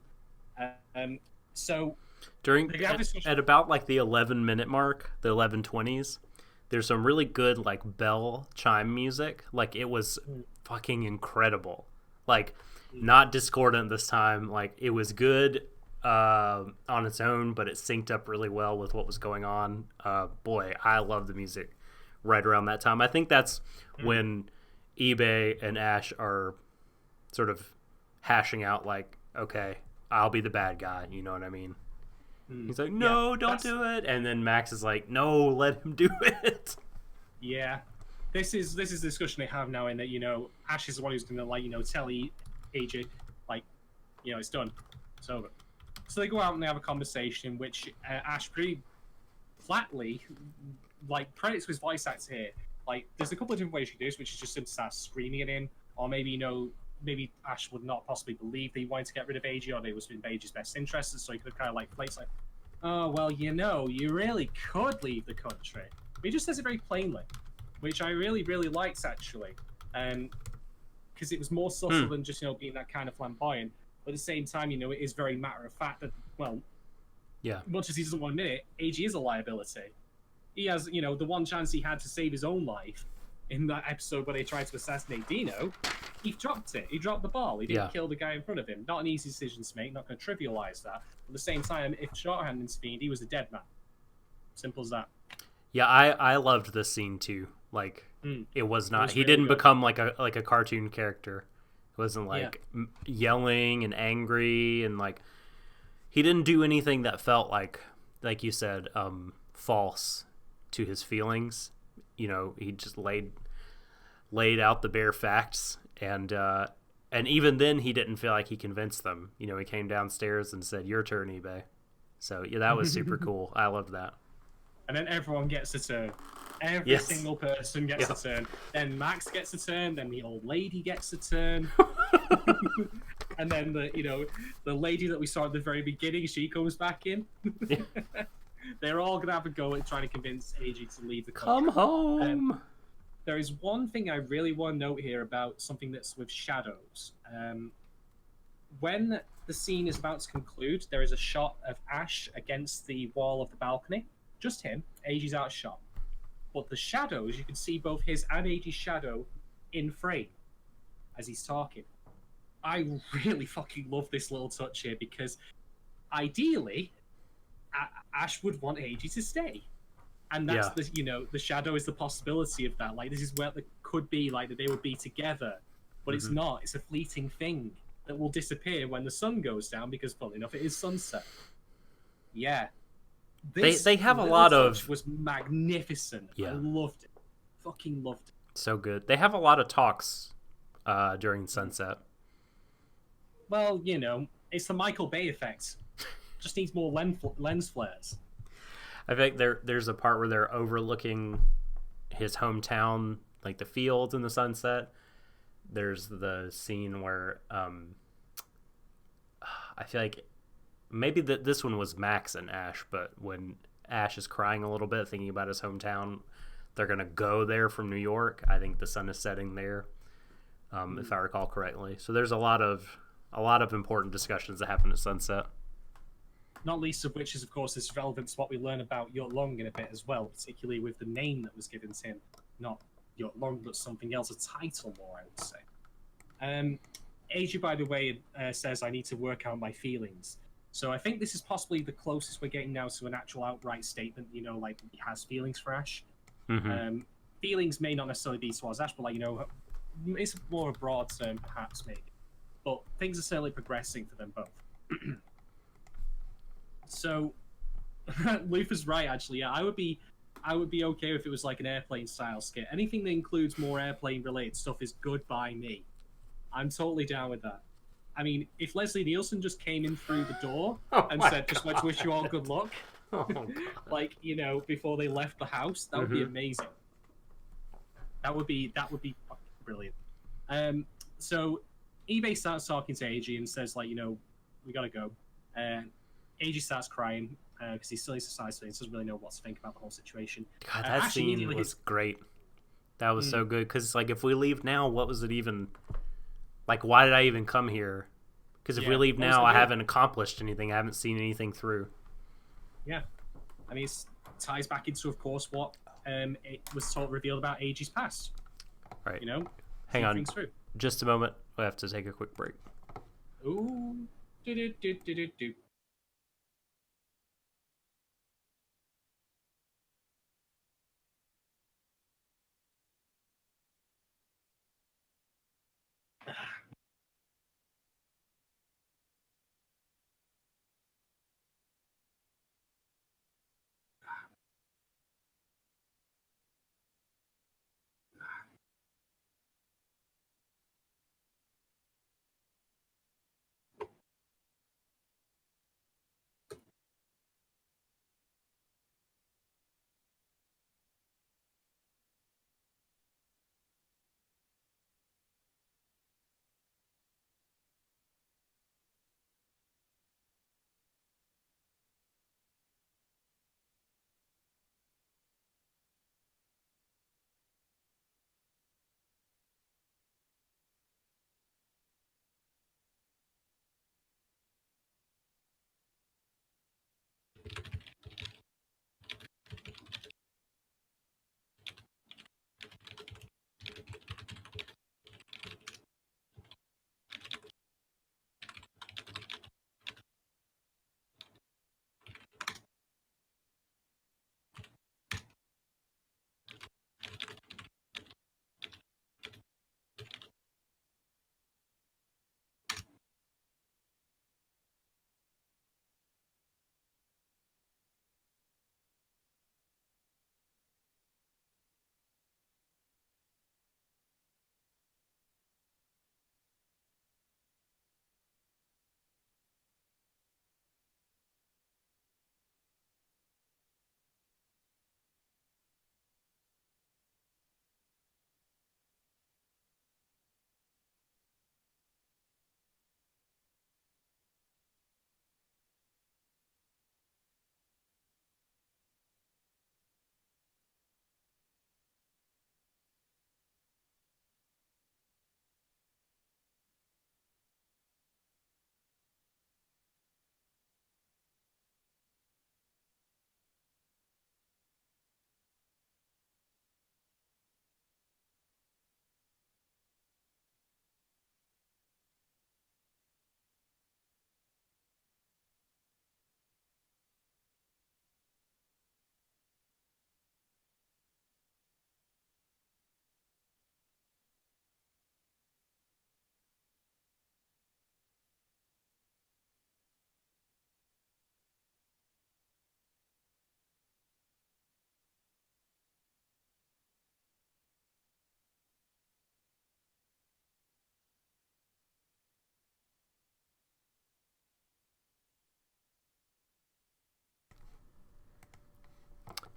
So at about like the 11-minute mark, the 11:20s, there's some really good like bell chime music. Like it was fucking incredible. Like not discordant this time. Like it was good on its own, but it synced up really well with what was going on. Boy, I love the music right around that time. I think that's when eBay and Ash are sort of hashing out like, okay, I'll be the bad guy. You know what I mean? He's like, no, don't do it. And then Max is like, no, let him do it. Yeah. This is the discussion they have now in that, Ash is the one who's going to, tell AJ, like, it's done. It's over. So they go out and they have a conversation in which Ash pretty flatly, like, credits to his voice actor here. Like, there's a couple of different ways you can do this, which is just simply start screaming at him, or maybe, maybe Ash would not possibly believe that he wanted to get rid of AJ, or that it was in AJ's best interests, so he could kind of like place like, oh, well, you really could leave the country. But he just says it very plainly, which I really, really liked, actually. Because it was more subtle than just, being that kind of flamboyant. But at the same time, it is very matter of fact that, well, much as he doesn't want to admit it, AJ is a liability. He has, the one chance he had to save his own life in that episode where they tried to assassinate Dino, he dropped it. He dropped the ball. He didn't kill the guy in front of him. Not an easy decision to make. Not going to trivialize that. At the same time, if Shorthand intervened, he was a dead man. Simple as that. Yeah, I loved this scene too. Like, it was not. He didn't become like a cartoon character. It wasn't like yelling and angry and like. He didn't do anything that felt like you said, false to his feelings. He just laid out the bare facts, and even then he didn't feel like he convinced them. He came downstairs and said, "Your turn, eBay." So that was super cool. I loved that. And then everyone gets a turn. Every single person gets a turn. Then Max gets a turn. Then the old lady gets a turn. And then the lady that we saw at the very beginning, she comes back in. They're all gonna have a go at trying to convince AG to leave the country. Come home. There is one thing I really want to note here about something that's with shadows. When the scene is about to conclude, there is a shot of Ash against the wall of the balcony. Just him. AG's out of shot. But the shadows, you can see both his and AG's shadow in frame as he's talking. I really fucking love this little touch here because ideally, Ash would want AG to stay. And that's the shadow is the possibility of that. Like, this is where it could be, like, that they would be together. But it's not. It's a fleeting thing that will disappear when the sun goes down because, funnily enough, it is sunset. Yeah. They have a lot of... was magnificent. Yeah. I loved it. Fucking loved it. So good. They have a lot of talks during sunset. Well, it's the Michael Bay effect. Just needs more lens flares. I think there's a part where they're overlooking his hometown, like the fields in the sunset. There's the scene where I feel like maybe this one was Max and Ash, but when Ash is crying a little bit, thinking about his hometown, they're gonna go there from New York. I think the sun is setting there, if I recall correctly. So there's a lot of important discussions that happen at sunset. Not least of which is, of course, this relevant to what we learn about Yurt Long in a bit as well, particularly with the name that was given to him. Not Yurt Long, but something else, a title more, I would say. AG, by the way, says, I need to work out my feelings. So I think this is possibly the closest we're getting now to an actual outright statement, like he has feelings for Ash. Mm-hmm. Feelings may not necessarily be towards Ash, but it's more a broad term, perhaps, maybe. But things are certainly progressing for them both. So, Luther's right, actually. Yeah, I would be I would be okay if it was like an airplane style skit. Anything that includes more airplane related stuff is good by me. I'm totally down with that. I mean, if Leslie Nielsen just came in through the door and said, "Just want to wish you all good luck," like, you know, before they left the house, that would be amazing. That would be fucking brilliant. So eBay starts talking to AG and says, like, you know, we gotta go. And AG starts crying because he still needs to size things. Doesn't really know what to think about the whole situation. God, that scene was great. That was so good because, like, if we leave now, what was it even? Like, why did I even come here? Because if we leave now, I haven't accomplished anything. I haven't seen anything through. Yeah, I mean, it ties back into, of course, what it was revealed about AG's past. All right, you know, hang on, just a moment. We have to take a quick break. Ooh, do.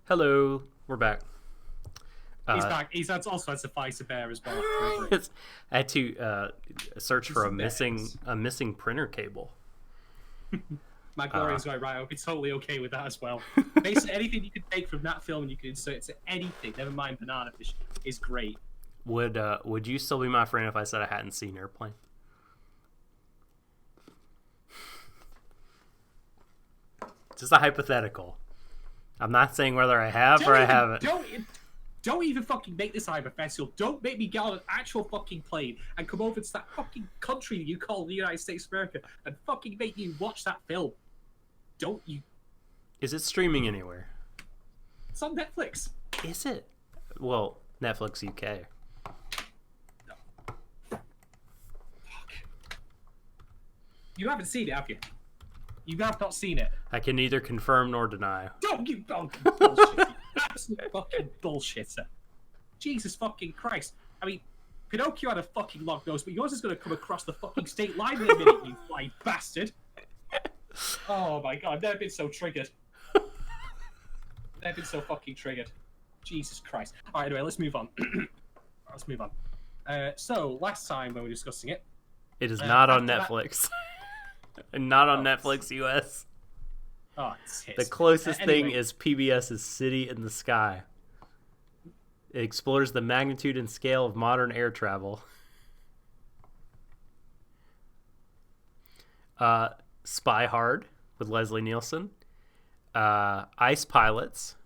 Hello, we're back. He's back. He's also has a fight to bear as well. I had to search for a missing printer cable. Gloria's right. I'll be totally okay with that as well. Basically, anything you could take from that film and you could insert it to anything, never mind Banana Fish, is great. Would you still be my friend if I said I hadn't seen Airplane? Just a hypothetical. I'm not saying whether I have or I haven't. Don't even fucking make this hypothetical. Don't make me get on an actual fucking plane and come over to that fucking country you call the United States of America and fucking make you watch that film. Don't you? Is it streaming anywhere? It's on Netflix. Is it? Well, Netflix UK. Fuck. You haven't seen it, have you? You have not seen it. I can neither confirm nor deny. Don't you bullshit. absolute fucking bullshitter. Jesus fucking Christ. I mean, Pinocchio had a fucking long nose, but yours is going to come across the fucking state line in a minute, you flying bastard. Oh my god, I've never been so triggered. Never been so fucking triggered. Jesus Christ. Alright, anyway, let's move on. So, last time when we were discussing it... It is not on Netflix. Not on Netflix US. Oh, it's his. The closest thing is PBS's City in the Sky. It explores the magnitude and scale of modern air travel. Spy Hard with Leslie Nielsen. Ice Pilots.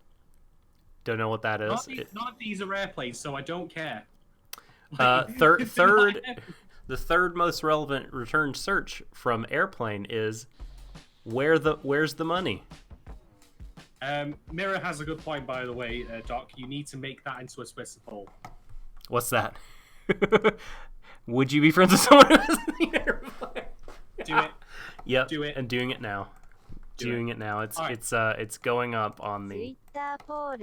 Don't know what that is. None of these are airplanes, so I don't care. The third most relevant return search from Airplane is where's the money? Mirror has a good point, by the way, Doc. You need to make that into a Twitter poll. What's that? Would you be friends with someone who has the airplane? Do it. Yep. Do it. And doing it now. Doing it now. It's going up on the.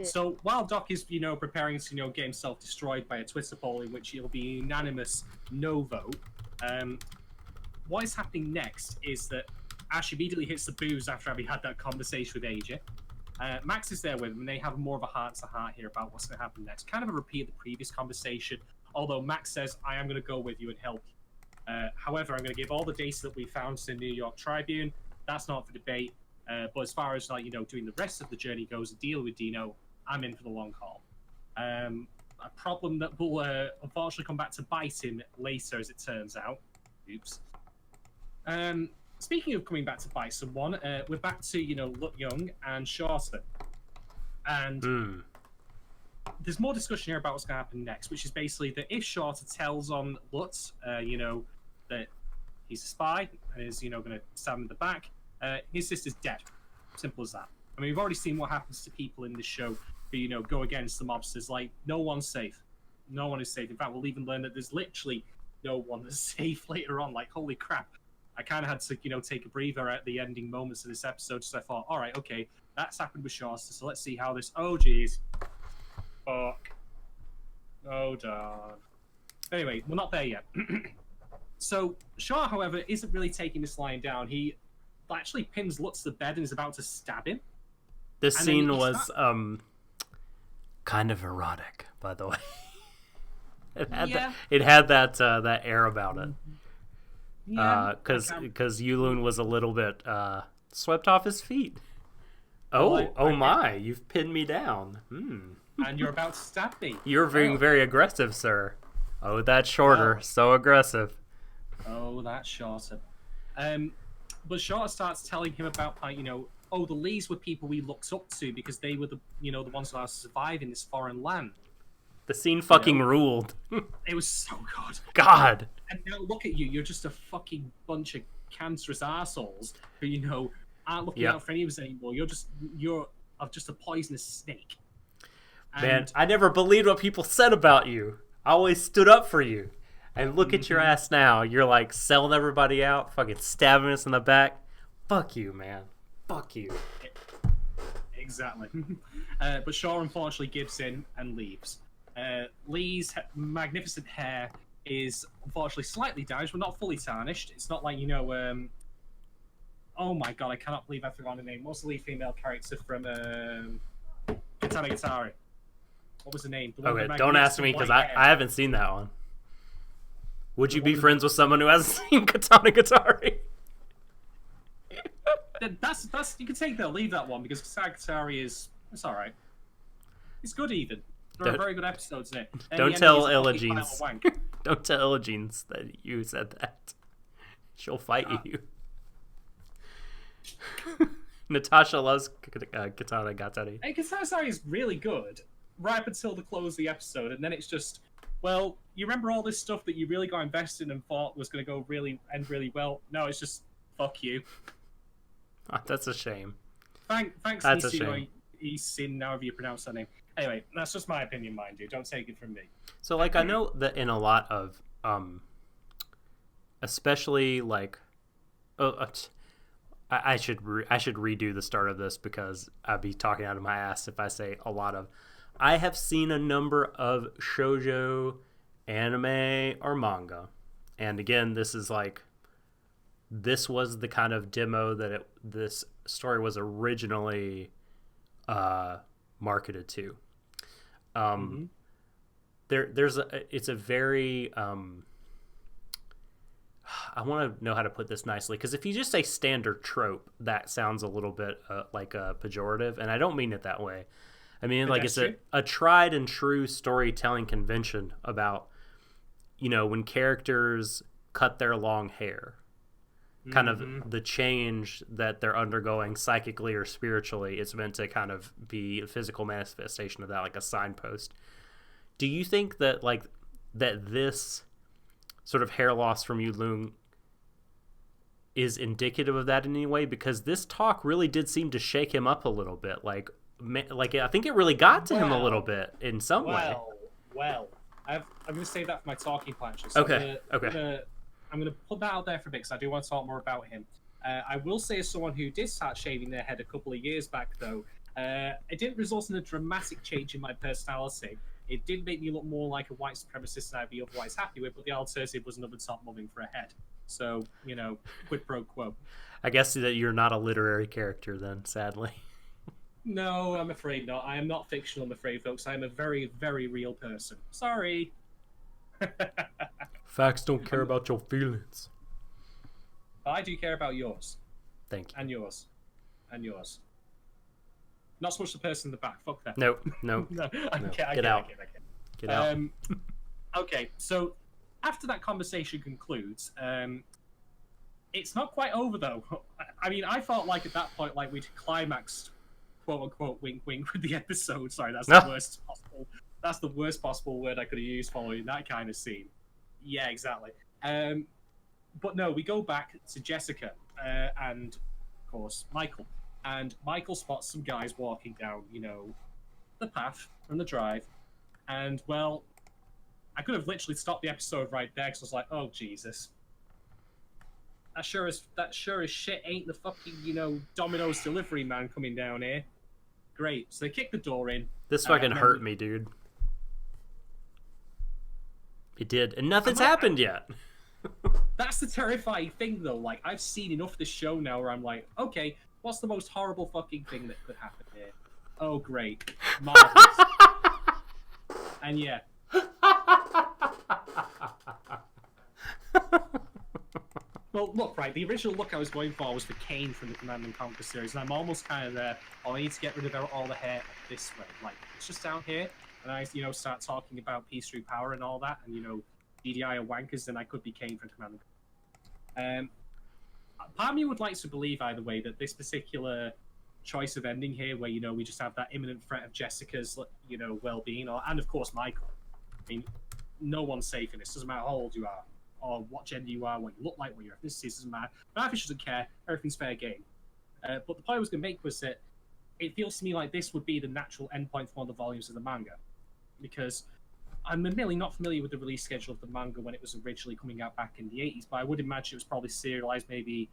So while Doc is preparing to get himself destroyed by a Twitter poll in which it'll be unanimous no vote, what is happening next is that Ash immediately hits the booze after having had that conversation with AJ. Max is there with him, and they have more of a heart-to-heart here about what's going to happen next. Kind of a repeat of the previous conversation, although Max says, I am going to go with you and help you. However, I'm going to give all the data that we found to the New York Tribune. That's not for debate. But as far as doing the rest of the journey goes and dealing with Dino, I'm in for the long haul. A problem that will unfortunately come back to bite him later, as it turns out. Oops. Speaking of coming back to bite someone, we're back to Look Young and Shorter, and there's more discussion here about what's going to happen next, which is basically that if Shorter tells on Lutz, that he's a spy and is going to stab him in the back. His sister's dead. Simple as that. I mean, we've already seen what happens to people in this show who, go against the mobsters. Like, no one's safe. No one is safe. In fact, we'll even learn that there's literally no one that's safe later on. Like, holy crap. I kind of had to, take a breather at the ending moments of this episode, so I thought, all right, okay, that's happened with Shasta, so let's see how this... Oh, jeez. Fuck. Oh, darn. Anyway, we're not there yet. So, Shaw, however, isn't really taking this lying down. He actually pins Lutz to the bed and is about to stab him. This scene was kind of erotic, by the way. It had that air about it. Yeah, because Yulun was a little bit swept off his feet. My! You've pinned me down. And you're about to stab me. You're being very aggressive, sir. Oh, that's shorter. So aggressive. Oh, that's Shorter. But Shorter starts telling him about the Lees were people we looked up to because they were the the ones who allowed us to survive in this foreign land. The scene fucking ruled. It was so good. God. And now look at you. You're just a fucking bunch of cancerous assholes who aren't looking out for any of us anymore. You're just a poisonous snake. Man, I never believed what people said about you. I always stood up for you. And look at your ass now. You're like selling everybody out, fucking stabbing us in the back. Fuck you, man. Fuck you. Exactly. But Shaw unfortunately gives in and leaves. Lee's magnificent hair is unfortunately slightly damaged, but not fully tarnished. It's not like, oh my god, I cannot believe I forgot the name. What's the lead female character from Katana Gatari? What was the name? Okay, don't ask me because I haven't seen that one. Would you be friends with someone who hasn't seen Katana Gatari? That's you can take that, leave that one because Katana Gatari it's all right. It's good even. There are very good episodes in it. Don't tell Illegenes. Don't tell Illegenes that you said that. She'll fight you. Natasha loves Katana Gatari. Hey, Katana Gatari is really good right up until the close of the episode, and then it's just, well, you remember all this stuff that you really got invested in and thought was going to go end really well? No, it's just, fuck you. Oh, that's a shame. Thanks, that's a shame. Isin, however you pronounce that name. Anyway, that's just my opinion, mind you. Don't take it from me. So, like, I know that in a lot of, especially, like, I I should redo the start of this because I'd be talking out of my ass if I say a lot of. I have seen a number of shoujo anime or manga, and again, this was the kind of demo that this story was originally marketed to. It's a very I want to know how to put this nicely, because if you just say standard trope, that sounds a little bit like a pejorative, and I don't mean it that way. I mean, like, it's a tried and true storytelling convention about, when characters cut their long hair, kind of the change that they're undergoing psychically or spiritually. It's meant to kind of be a physical manifestation of that, like a signpost. Do you think that that this sort of hair loss from Yulung is indicative of that in any way? Because this talk really did seem to shake him up a little bit. Like I think it really got to him a little bit in some way. Well, I'm going to save that for my talking point. So okay. I'm going to put that out there for a bit because I do want to talk more about him. I will say, as someone who did start shaving their head a couple of years back, though, it didn't result in a dramatic change in my personality. It did make me look more like a white supremacist than I'd be otherwise happy with, but the alternative was another top mumming for a head. So, quid pro quo. I guess that you're not a literary character then, sadly. No, I'm afraid not. I am not fictional, I'm afraid, folks. I am a very, very real person. Sorry. Facts don't care about your feelings. But I do care about yours. Thank you. And yours. And yours. Not so much the person in the back. Fuck that. No. Get out. Get out. Okay, so after that conversation concludes, it's not quite over, though. I mean, I felt like at that point, like, we'd climaxed, quote-unquote, wink-wink with the episode. Sorry, that's the worst possible... That's the worst possible word I could have used following that kind of scene. Yeah, exactly. But no, we go back to Jessica and, of course, Michael. And Michael spots some guys walking down, the path from the drive. And, well, I could have literally stopped the episode right there because I was like, oh, Jesus. That sure as shit ain't the fucking, Domino's delivery man coming down here. Great. So they kick the door in. This fucking hurt me, dude. It did. And nothing's happened yet. That's the terrifying thing, though. Like, I've seen enough of this show now where I'm like, okay, what's the most horrible fucking thing that could happen here? Oh, great. Marvelous. And yeah. Well, look, right, the original look I was going for was the Kane from the Command and Conquer series, and I'm almost kind of there. Oh, I need to get rid of all the hair this way. Like, it's just down here, and I, start talking about peace through power and all that, and, DDI are wankers, then I could be Kane from Command and Conquer. Part of me would like to believe, either way, that this particular choice of ending here, where, we just have that imminent threat of Jessica's, well-being, and, of course, Michael. I mean, no one's safe in this. Doesn't matter how old you are, or what gender you are, what you look like, what your ethnicity is, doesn't matter. Marfish doesn't care. Everything's fair game. But the point I was going to make was that it feels to me like this would be the natural endpoint for one of the volumes of the manga. Because I'm admittedly not familiar with the release schedule of the manga when it was originally coming out back in the 80s, but I would imagine it was probably serialized maybe...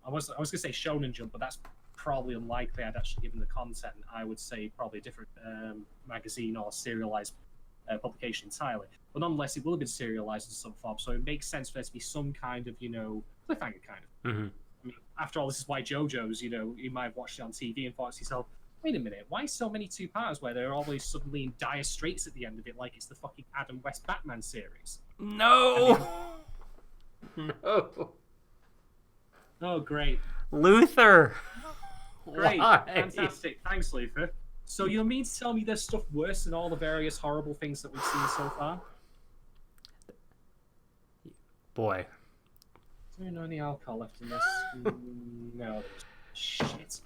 I was going to say Shonen Jump, but that's probably unlikely. I'd actually given the content. I would say probably a different magazine or serialized publication entirely. But nonetheless, it will have been serialized in some form, so it makes sense for there to be some kind of, cliffhanger kind of. Mm-hmm. I mean, after all, this is why JoJo's, you might have watched it on TV and thought to yourself, wait a minute, why so many two-parters where they're always suddenly in dire straits at the end of it, like it's the fucking Adam West Batman series? No! No. Oh, great. Luther! Great. Why? Fantastic. Thanks, Luther. So you mean to tell me there's stuff worse than all the various horrible things that we've seen so far? Boy. Is there any alcohol left in this? No. Shit.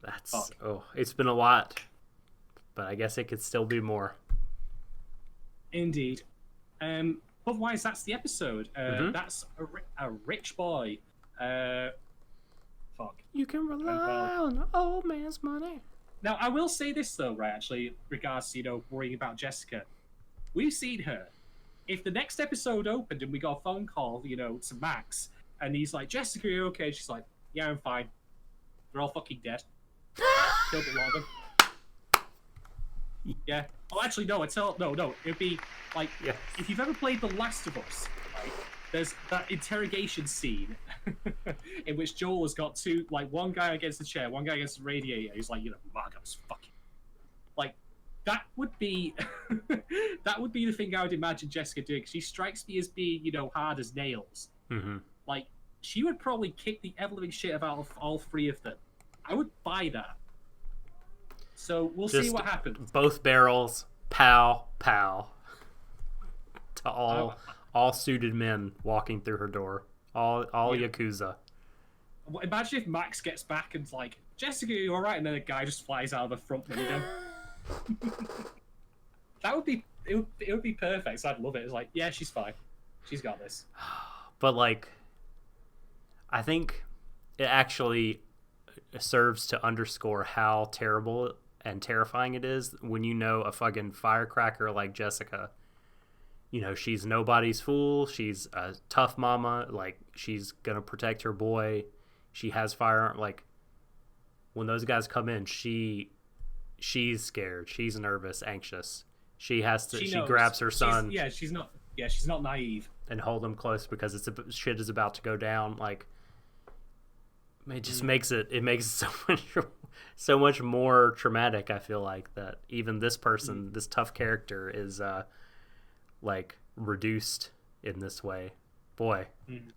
That's... Fuck. Oh, it's been a lot. But I guess it could still be more. Indeed. Otherwise, that's the episode. That's a rich boy. Fuck. You can rely on the old man's money. Now, I will say this, though, right, actually, regards to, worrying about Jessica. We've seen her. If the next episode opened and we got a phone call, to Max, and he's like, Jessica, are you okay? She's like, yeah, I'm fine. They're all fucking dead. Killed a lot of them. Yeah. Oh, actually, no. No. It'd be like if you've ever played The Last of Us, right? There's that interrogation scene in which Joel has got two, like one guy against the chair, one guy against the radiator. He's like, Margot's fucking. Like, that would be that would be the thing I would imagine Jessica doing. She strikes me as being, hard as nails. Mm-hmm. Like, she would probably kick the ever-living shit out of all three of them. I would buy that. So we'll see what happens. Both barrels, pow, pow. To all suited men walking through her door. All Yakuza. Imagine if Max gets back and's like, Jessica, you alright? And then a guy just flies out of the front window. That would be it would be perfect. So I'd love it. It's like, yeah, she's fine. She's got this. But like, I think it actually serves to underscore how terrible and terrifying it is when a fucking firecracker like Jessica. She's nobody's fool. She's a tough mama. Like, she's gonna protect her boy. She has firearm. Like, when those guys come in, she's scared. She's nervous, anxious. She grabs her son. She's not naive. And hold him close because shit is about to go down. Like, it just makes it so much more traumatic. I feel like that even this person, this tough character, is like reduced in this way. Boy,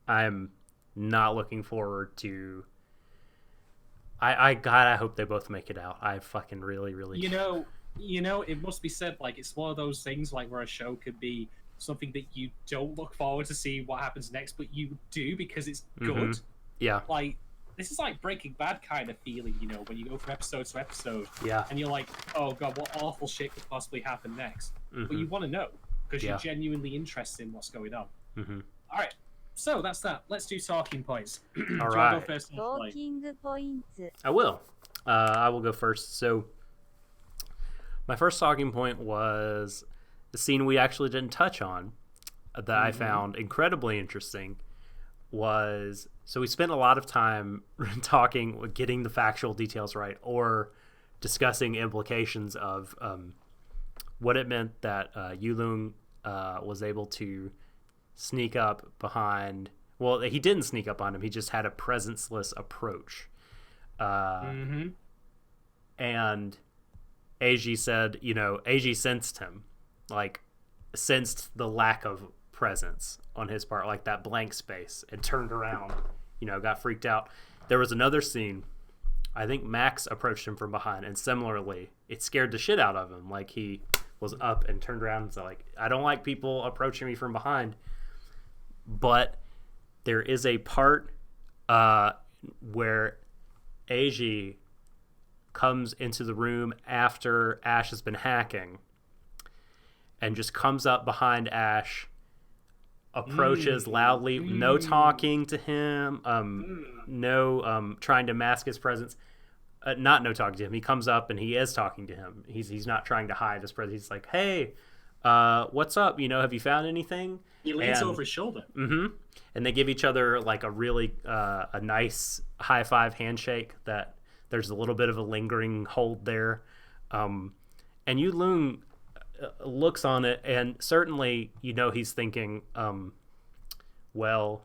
I'm not looking forward to. I hope they both make it out. I fucking really, really. It must be said, like, it's one of those things like where a show could be something that you don't look forward to see what happens next, but you do because it's good. Mm-hmm. Yeah. Like, this is like Breaking Bad kind of feeling, when you go from episode to episode. Yeah. And you're like, oh god, what awful shit could possibly happen next? Mm-hmm. But you want to know because you're genuinely interested in what's going on. Mm-hmm. All right. So that's that. Let's do talking points. All right. Go first? Talking points. I will. I will go first. So my first talking point was the scene we actually didn't touch on that I found incredibly interesting. So we spent a lot of time getting the factual details right, or discussing implications of what it meant that Yulung was able to sneak up behind. Well, he didn't sneak up on him. He just had a presenceless approach. And Eiji said, Eiji sensed him, like sensed the lack of presence on his part, like that blank space, and turned around, got freaked out. There was another scene, I think Max approached him from behind, and similarly, it scared the shit out of him. Like, he was up and turned around and said, like, I don't like people approaching me from behind. But there is a part where Eiji comes into the room after Ash has been hacking and just comes up behind Ash, approaches loudly, no talking to him, no trying to mask his presence. Not no talking to him. He comes up and he is talking to him. He's not trying to hide his presence. He's like, hey, what's up? Have you found anything? He leans over his shoulder. Mm-hmm. And they give each other like a really a nice high five handshake that there's a little bit of a lingering hold there. And Yulung looks on it, and certainly, he's thinking, well,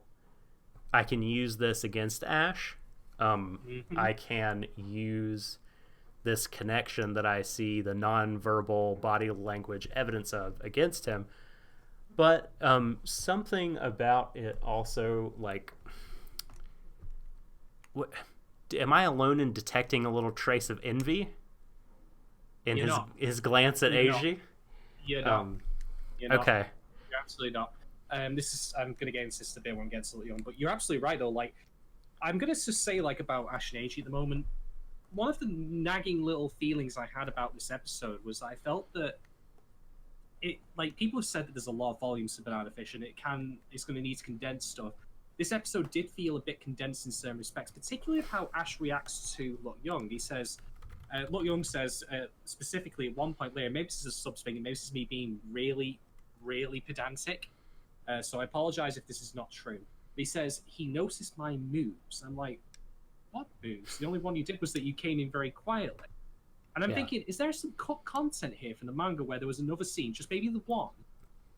I can use this against Ash. I can use this connection that I see the non-verbal body language evidence of against him. But something about it also, like, am I alone in detecting a little trace of envy in his glance at Eiji? You're not. Okay. You're absolutely not. I'm going to get into this a bit when it gets a little young, but you're absolutely right, though. Like, I'm going to just say, like, about Ash and Eiji at the moment, one of the nagging little feelings I had about this episode was I felt that people have said that there's a lot of volumes to Banana Fish, and it's going to need to condense stuff. This episode did feel a bit condensed in certain respects, particularly of how Ash reacts to Look Young. He says, Look Young says specifically at one point later, maybe this is a sub thing, maybe this is me being really, really pedantic. So I apologize if this is not true. But he says he noticed my moves. I'm like, what moves? The only one you did was that you came in very quietly. And I'm thinking, is there some cut content here from the manga where there was another scene, just maybe the one,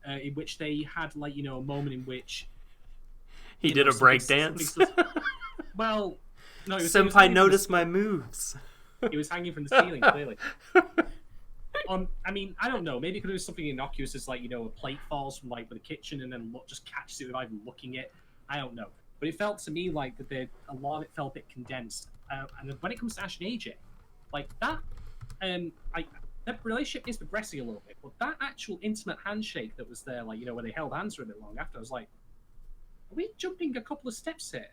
in which they had, like, you know, a moment in which he did a break dance? Well, no. Senpai noticed my moves. He was hanging from the ceiling, clearly. I mean, I don't know. Maybe it could be something innocuous as, like, you know, a plate falls from, like, the kitchen and then just catches it without even looking it. I don't know. But it felt to me like that a lot of it felt a bit condensed. And when it comes to Ash and AJ, like that, that relationship is progressing a little bit. But that actual intimate handshake that was there, like, you know, where they held hands for a bit long after, I was like, are we jumping a couple of steps here?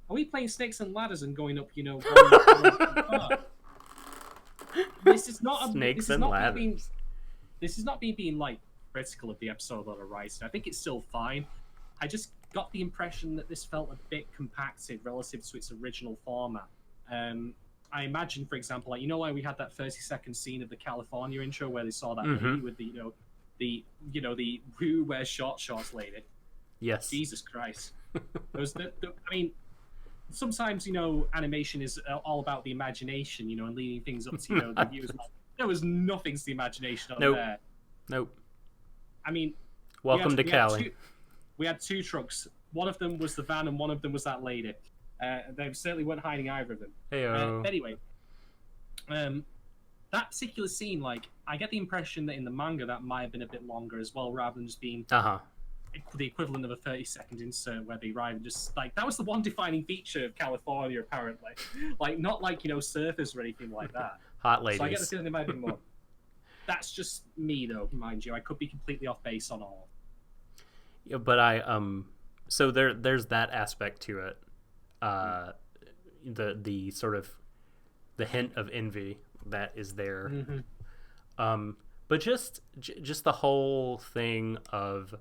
Are we playing snakes and ladders and going up, you know? This is not snakes and ladders. This is not me being like critical of the episode on the right. I think it's still fine. I just got the impression that this felt a bit compacted relative to its original format. I imagine, for example, like, you know, like we had that 30-second scene of the California intro where they saw that lady with the who wears shorts lady. Yes. Jesus Christ. I mean, sometimes, you know, animation is all about the imagination, you know, and leading things up to, you know, the viewers. There was nothing to the imagination on there. Nope. I mean, welcome to Cali. We had two trucks. One of them was the van, and one of them was that lady. They certainly weren't hiding either of them. Anyway, that particular scene, like, I get the impression that in the manga that might have been a bit longer as well, rather than just being the equivalent of a 30-second insert where they arrive and just, like, that was the one defining feature of California, apparently. Like, not like, you know, surfers or anything like that. Hot ladies. So I get the feeling there might be more. That's just me, though, mind you. I could be completely off base on all. Yeah, but so there's that aspect to it. The sort of the hint of envy that is there. But just the whole thing of,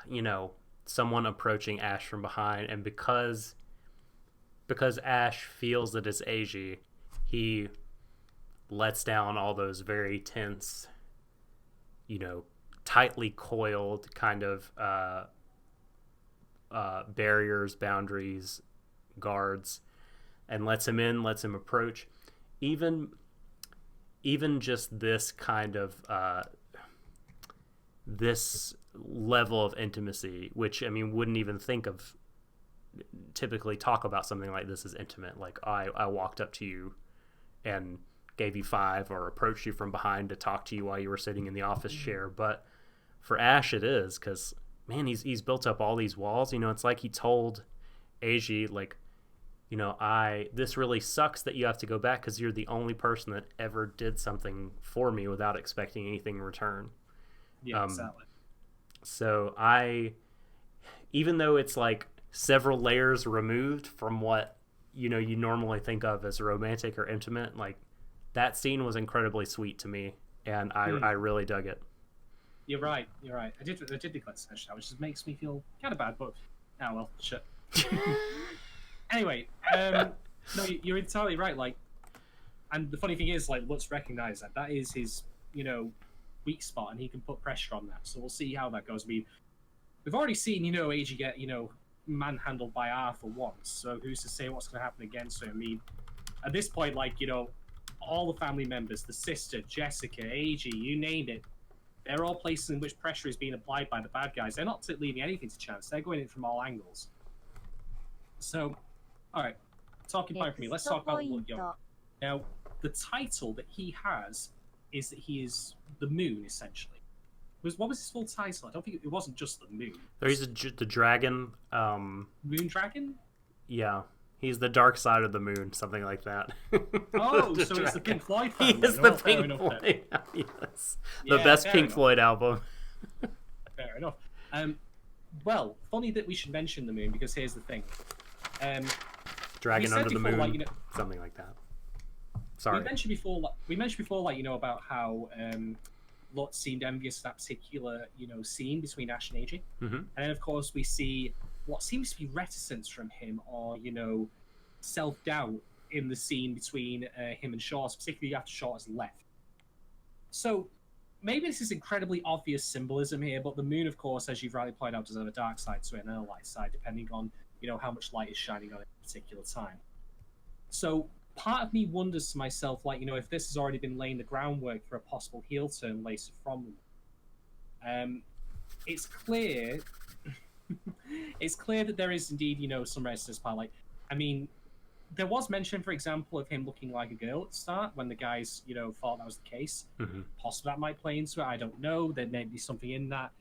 you know, someone approaching Ash from behind, and because Ash feels that it's Eiji, he lets down all those very tense, you know, tightly coiled kind of barriers, boundaries, guards, and lets him in, lets him approach. Even just this kind of this level of intimacy, which, I mean, wouldn't even think of, typically talk about something like this as intimate. Like, I walked up to you and gave you 5, or approached you from behind to talk to you while you were sitting in the office chair. But for Ash, it is, because, man, he's built up all these walls. You know, it's like he told Eiji, like, you know, this really sucks that you have to go back because you're the only person that ever did something for me without expecting anything in return. Yeah, exactly. So even though it's like several layers removed from what, you know, you normally think of as romantic or intimate, like, that scene was incredibly sweet to me, and I really dug it. You're right. I did neglect to mention that, which just makes me feel kind of bad, but well, shit. Anyway, no, you're entirely right. Like, and the funny thing is, like, let's recognize that is his, you know, weak spot, and he can put pressure on that. So we'll see how that goes. We've already seen, you know, Eiji get, you know, manhandled by Arthur once. So who's to say what's going to happen against him? I mean, at this point, like, you know, all the family members, the sister, Jessica, Eiji, you named it, they're all places in which pressure is being applied by the bad guys. They're not leaving anything to chance. They're going in from all angles. So, all right, talking point for me. Let's talk about Blood Young. Now, the title that he has is that he is the Moon, essentially. What was his full title? I don't think it wasn't just the Moon. He's the dragon. Moon Dragon? Yeah. He's the dark side of the moon, something like that. Oh, so it's the Pink Floyd fan. He is the Pink Floyd. Yes. The best Pink Floyd album. Fair enough. Well, funny that we should mention the moon, because here's the thing. Dragon under the moon, like, you know, something like that. Sorry. We mentioned before, like, you know, about how Lot seemed envious of that particular, you know, scene between Ash and Eiji. And then, of course, we see what seems to be reticence from him, or, you know, self-doubt in the scene between him and Shaw, particularly after Shaw has left. So maybe this is incredibly obvious symbolism here, but the moon, of course, as you've rightly pointed out, does have a dark side to it and a light side, depending on, how much light is shining on it at a particular time. So part of me wonders to myself, if this has already been laying the groundwork for a possible heel turn later from them. It's clear it's clear that there is indeed, some resistance part. There was mention, for example, of him looking like a girl at the start when the guys, thought that was the case. Mm-hmm. Possibly that might play into it. I don't know. There may be something in that.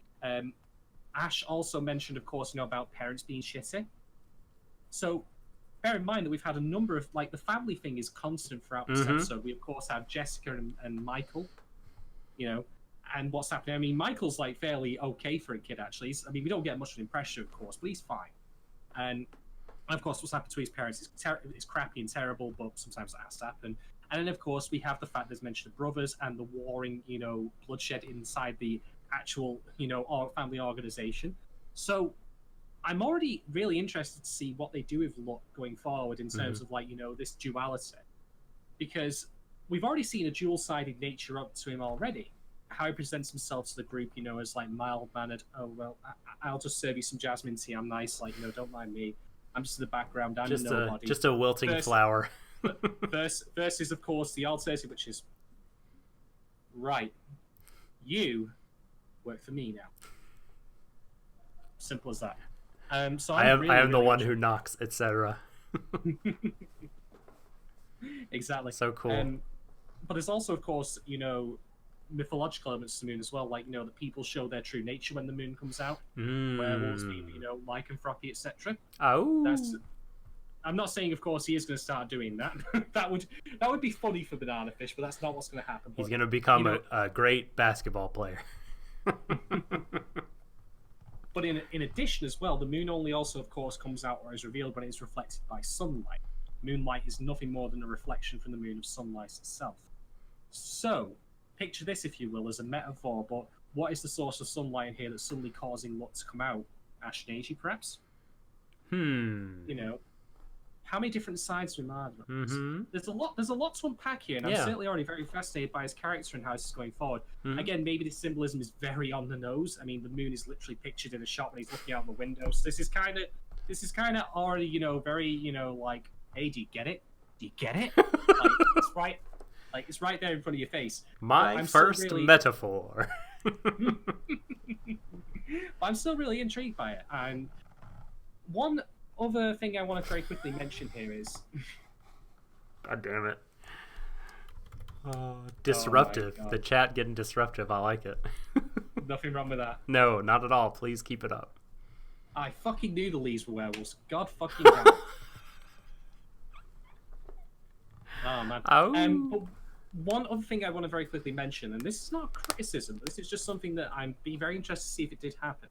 Ash also mentioned, of course, about parents being shitty. So bear in mind that we've had a number of, the family thing is constant throughout this episode. We, of course, have Jessica and Michael, and what's happening. Michael's, fairly okay for a kid, actually. We don't get much of an impression, of course, but he's fine. And of course, what's happened to his parents is crappy and terrible, but sometimes that has to happen. And then, of course, we have the fact there's mention of brothers and the warring, bloodshed inside the actual, family organization. So I'm already really interested to see what they do with Luck going forward in terms of, this duality. Because we've already seen a dual-sided nature up to him already. How he presents himself to the group, as, mild-mannered, oh, well, I'll just serve you some jasmine tea, I'm nice, don't mind me. I'm just in the background. I'm nobody. Just a wilting flower. Versus, of course, the alternative, which is right. You work for me now. Simple as that. So I am the one who knocks, etc. Exactly. So cool. But there's also, of course, mythological elements to the moon as well. The people show their true nature when the moon comes out. Werewolves, lycanthropy, etc. Oh. I'm not saying, of course, he is going to start doing that. that would be funny for Banana Fish, but that's not what's going to happen. He's going to become a great basketball player. But in addition as well, the moon only also, of course, comes out or is revealed when it's reflected by sunlight. Moonlight is nothing more than a reflection from the moon of sunlight itself. So, picture this, if you will, as a metaphor, but what is the source of sunlight in here that's suddenly causing Luck to come out? Ashinaji, perhaps? How many different sides to him are there? There's a lot to unpack here, and I'm certainly already very fascinated by his character and how this is going forward. Again, maybe the symbolism is very on the nose. The moon is literally pictured in a shot when he's looking out the window. So this is kind of already, very, hey, do you get it? Do you get it? It's right. It's right there in front of your face. My first metaphor. I'm still really intrigued by it. And one other thing I want to very quickly mention here is... God damn it. Disruptive. The chat getting disruptive. I like it. Nothing wrong with that. No, not at all. Please keep it up. I fucking knew the Lees were werewolves. God fucking damn it. Oh, man. But one other thing I want to very quickly mention, and this is not a criticism, but this is just something that I'd be very interested to see if it did happen.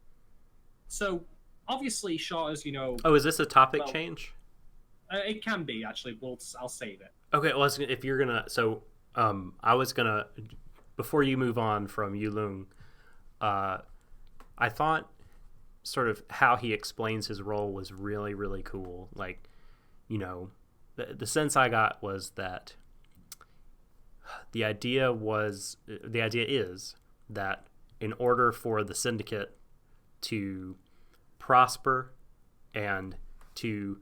So, obviously, Shorter's, Oh, is this a topic change? It can be, actually. I'll save it. Okay, well, if you're gonna... So, I was gonna... Before you move on from Yulung, I thought sort of how he explains his role was really, really cool. The sense I got was that the idea is that in order for the syndicate to prosper and to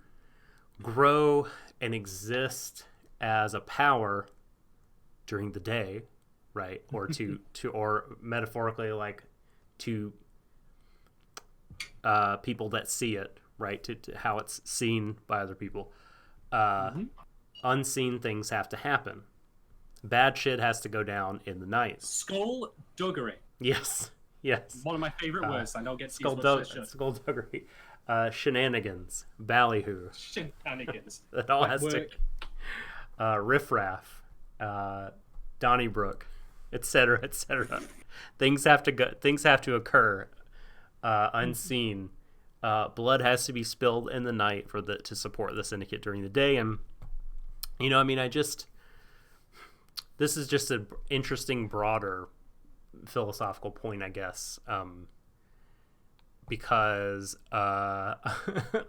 grow and exist as a power during the day, right? Or or metaphorically, to people that see it, right? To how it's seen by other people. Unseen things have to happen. Bad shit has to go down in the night. Skullduggery. Yes. One of my favorite words. I don't get skullduggery. Shenanigans. Ballyhoo. Shenanigans. That all has to. Riffraff. Donnybrook, etc., etc. Things have to occur unseen. Blood has to be spilled in the night to support the syndicate during the day, and this is just an interesting, broader philosophical point, I guess, because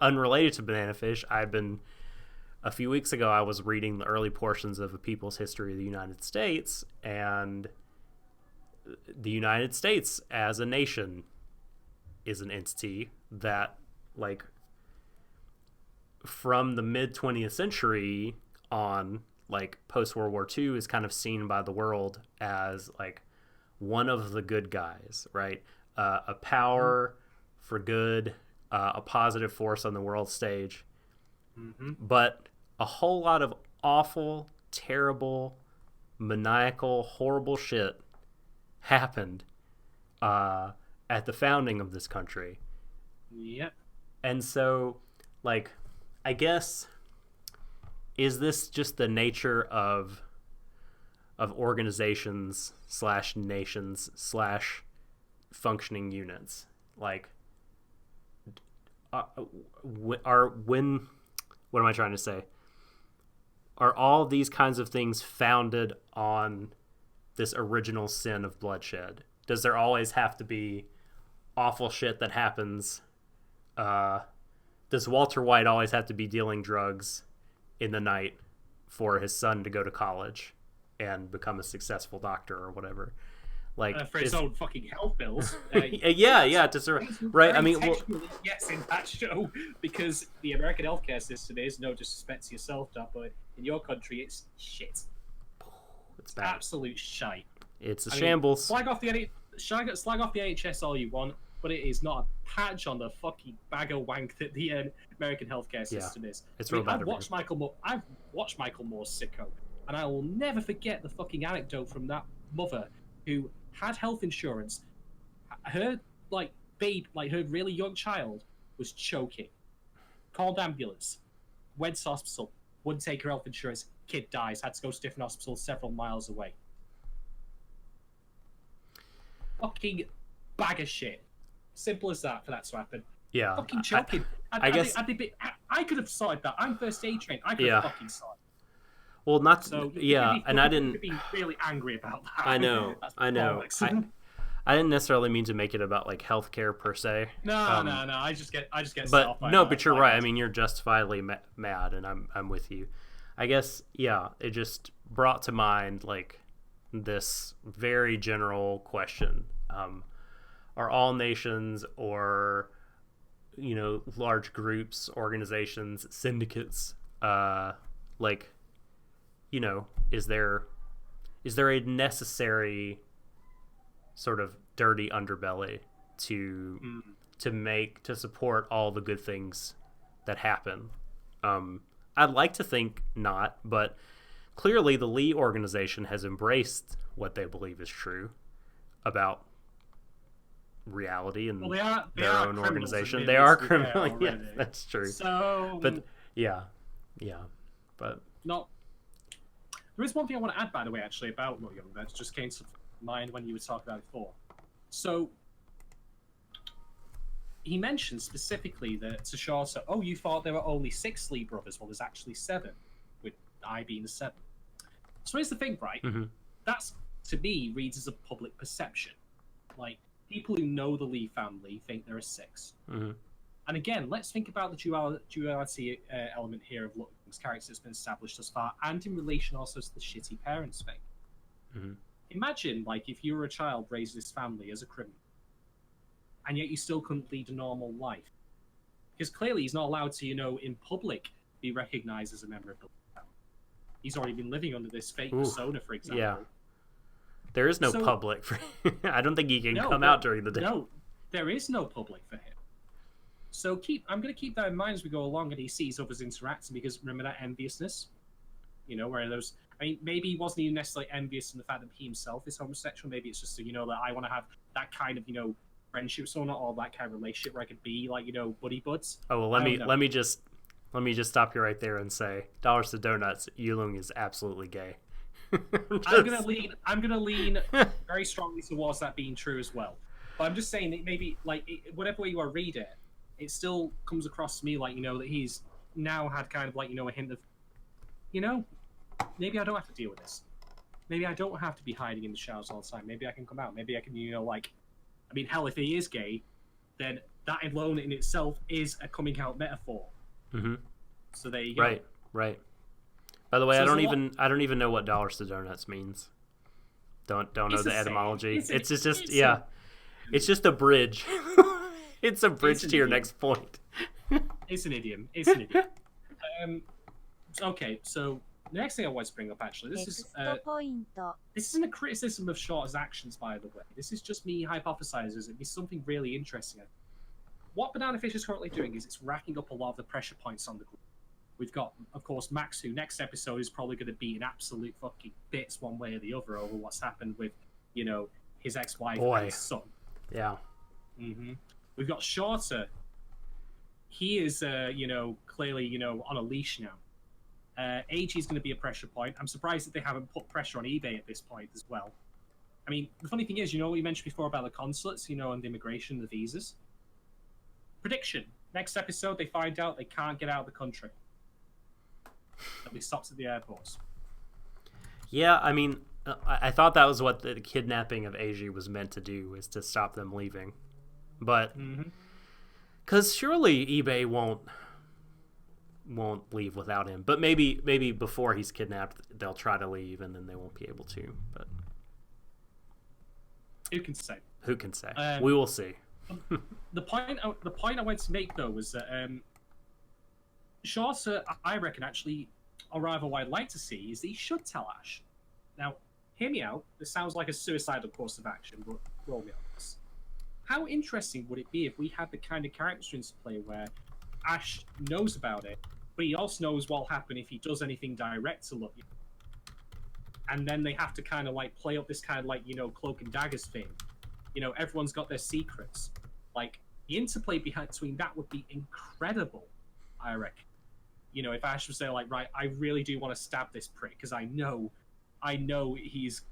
unrelated to Banana Fish, a few weeks ago, I was reading the early portions of A People's History of the United States, and the United States as a nation is an entity that, from the mid 20th century on, like post World War II, is kind of seen by the world as like one of the good guys, right? A power for good, a positive force on the world stage. But a whole lot of awful, terrible, maniacal, horrible shit happened at the founding of this country. Yep. And so, like, I guess, is this just the nature of organizations / nations / functioning units? Like, what am I trying to say? Are all these kinds of things founded on this original sin of bloodshed? Does there always have to be awful shit that happens? Does Walter White always have to be dealing drugs in the night for his son to go to college and become a successful doctor or whatever? Like, for his own fucking health bills. Yeah, right. I mean, yes, in that show, because the American healthcare system is, no disrespect to yourself, but in your country, it's shit. It's bad. Absolute shite. It's a shambles. Slag off the NHS all you want, but it is not a patch on the fucking bag of wank that the American healthcare system is. It's real bad. I've watched Michael Moore's Sicko, and I will never forget the fucking anecdote from that mother who had health insurance. Her her really young child was choking. Called ambulance. Went to hospital. Wouldn't take her health insurance. Kid dies. Had to go to a different hospital several miles away. Fucking bag of shit. Simple as that for that to happen. Yeah. Fucking choking. I could have sorted that. I'm first aid trained. I could have fucking sorted. Well, not so. And I didn't. Be really angry about that. I know. I didn't necessarily mean to make it about like healthcare per se. No. I just get. But no, but you're right. I mean, you're justifiably mad, and I'm with you. I guess it just brought to mind like this very general question: are all nations or large groups, organizations, syndicates is there a necessary sort of dirty underbelly to support all the good things that happen? I'd like to think not, but clearly the Lee organization has embraced what they believe is true about reality and their own organization. They are criminal. Yeah, that's true. So, but but not. There is one thing I want to add, by the way, actually, about William that just came to mind when you were talking about it before. So, he mentioned specifically that to Shaw, you thought there were only 6 Lee brothers. Well, there's actually 7, with I being the 7th. So here's the thing, right? Mm-hmm. That's, to me, reads as a public perception. Like, people who know the Lee family think there are 6. Mm-hmm. And again, let's think about the duality element here of Lutwing's character that's been established thus far, and in relation also to the shitty parents thing. Mm-hmm. Imagine, like, if you were a child raised in this family as a criminal, and yet you still couldn't lead a normal life. Because clearly he's not allowed to, in public, be recognized as a member of the family. He's already been living under this fake persona, for example. Yeah. There is no public for him. I don't think he can come out during the day. No, there is no public for him. So I'm going to keep that in mind as we go along and he sees others interacting, because remember that enviousness? Where those... I mean, maybe he wasn't even necessarily envious in the fact that he himself is homosexual. Maybe it's just, that I want to have that kind of, friendship, so not all that kind of relationship where I could be like, buddy buds. Oh, well, let me just stop you right there and say, Dollars to Donuts, Yulung is absolutely gay. I'm gonna lean very strongly towards that being true as well. But I'm just saying that maybe, like, whatever way you read it, it still comes across to me like, that he's now had kind of like, a hint of, maybe I don't have to deal with this. Maybe I don't have to be hiding in the showers all the time. Maybe I can come out. Maybe I can, hell, if he is gay, then that alone in itself is a coming out metaphor. Mm-hmm. So there you go. Right. By the way, I don't even know what Dollars to Donuts means. Don't know the etymology. It's just a bridge. It's a bridge to your next point. It's an idiom. Okay, so the next thing I want to bring up, actually, this isn't a criticism of Shorter's actions, by the way. This is just me hypothesizing. It'd be something really interesting. What Banana Fish is currently doing is it's racking up a lot of the pressure points on the group. We've got, of course, Max, who next episode is probably going to be in absolute fucking bits one way or the other over what's happened with, his ex-wife and his son. Yeah. Mm-hmm. We've got Shorter. He is, clearly, on a leash now. AG is going to be a pressure point. I'm surprised that they haven't put pressure on eBay at this point as well. I mean, the funny thing is, what we mentioned before about the consulates, and the immigration, the visas? Prediction. Next episode, they find out they can't get out of the country. They'll be stopped at the airports. Yeah, I mean, I thought that was what the kidnapping of AG was meant to do, is to stop them leaving. But, because surely eBay won't leave without him. But maybe before he's kidnapped, they'll try to leave, and then they won't be able to. But who can say? Who can say? We will see. The point I wanted to make, though, was that Shorter, I reckon, actually, or rather what I'd like to see, is that he should tell Ash. Now, hear me out. This sounds like a suicidal course of action, but roll me on this. How interesting would it be if we had the kind of character into play where Ash knows about it, but he also knows what'll happen if he does anything direct to look. And then they have to kind of play up this kind of cloak and daggers thing. Everyone's got their secrets. The interplay between that would be incredible, I reckon. If Ash was there right, I really do want to stab this prick because I know he's,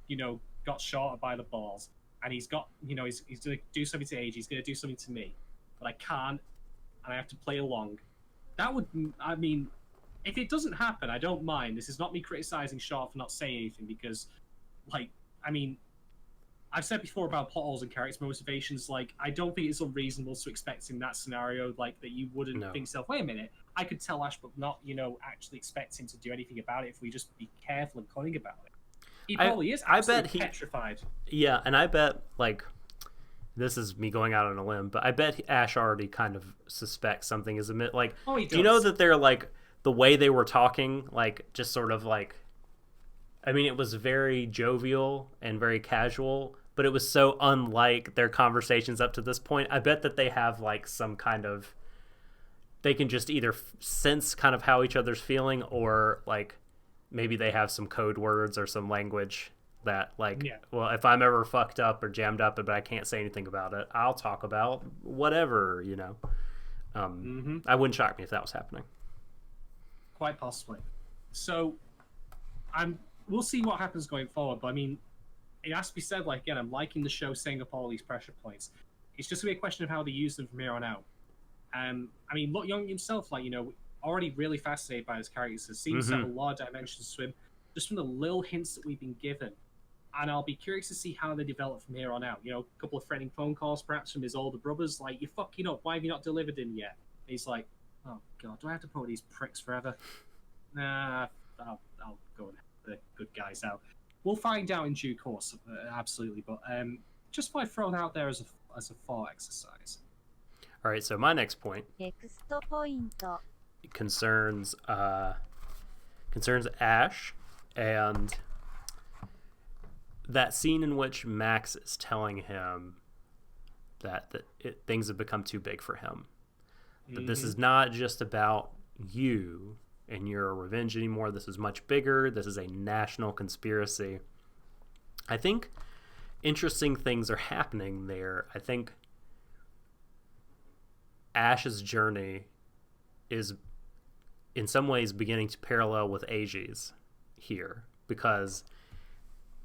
got Shorter by the balls and he's got, he's going to do something to AG, he's going to do something to me, but I can't, and I have to play along. That would, I mean, if it doesn't happen, I don't mind. This is not me criticizing Shorter for not saying anything because, I've said before about plot holes and character motivations. I don't think it's unreasonable to expect in that scenario, that you wouldn't think yourself, wait a minute, I could tell Ash, but not, actually expect him to do anything about it if we just be careful and cunning about it. He probably is absolutely petrified. Yeah, and I bet, this is me going out on a limb, but I bet Ash already kind of suspects something is amiss. He do you know that they're, the way they were talking, just sort of, I mean, it was very jovial and very casual, but it was so unlike their conversations up to this point. I bet that they have some kind of, they can just either sense kind of how each other's feeling, or maybe they have some code words or some language that well, if I'm ever fucked up or jammed up but I can't say anything about it, I'll talk about whatever, I wouldn't shock me if that was happening. Quite possibly. So we'll see what happens going forward, but I mean, it has to be said, again, I'm liking the show setting up all these pressure points. It's just going to be a question of how they use them from here on out. I mean, Lot Young himself, already really fascinated by his characters. It seems to have a lot of dimensions to him, just from the little hints that we've been given. And I'll be curious to see how they develop from here on out. A couple of threatening phone calls, perhaps, from his older brothers, you're fucking up, why have you not delivered him yet? And he's like, oh, God, do I have to put these pricks forever? Nah, I'll go and help the good guys out. We'll find out in due course, absolutely. But just by throwing out there as a thought exercise. All right, so my next point concerns Ash and that scene in which Max is telling him that things have become too big for him. That this is not just about you and your revenge anymore. This is much bigger. This is a national conspiracy. I think interesting things are happening there. I think Ash's journey is in some ways beginning to parallel with AG's here, because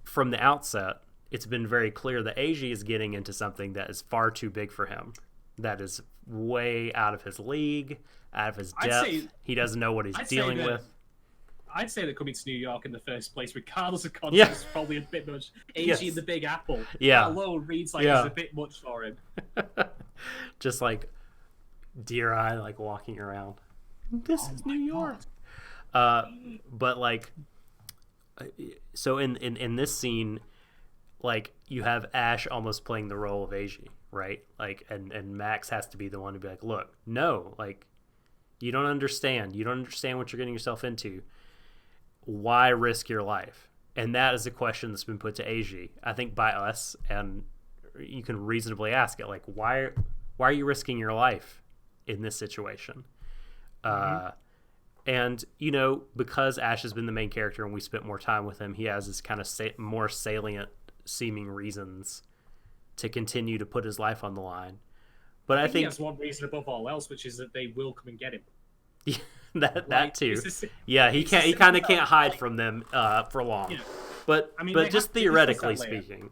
from the outset, it's been very clear that AG is getting into something that is far too big for him, that is way out of his league, out of his depth. He doesn't know what he's dealing with. I'd say that coming to New York in the first place, regardless of context, is probably a bit much. AG and the Big Apple, that alone reads it's a bit much for him. Just Deer Eye, walking around. This is New York. But so in this scene, you have Ash almost playing the role of AG, right? And Max has to be the one to be look, no, You don't understand. You don't understand what you're getting yourself into. Why risk your life? And that is a question that's been put to AG, I think, by us, and you can reasonably ask it, like, why are you risking your life in this situation? And, you know, because Ash has been the main character and we spent more time with him, he has this kind of more salient seeming reasons to continue to put his life on the line. But I think he has one reason above all else, which is that they will come and get him. that too. He kind of can't hide from them for long. Yeah. But just theoretically speaking,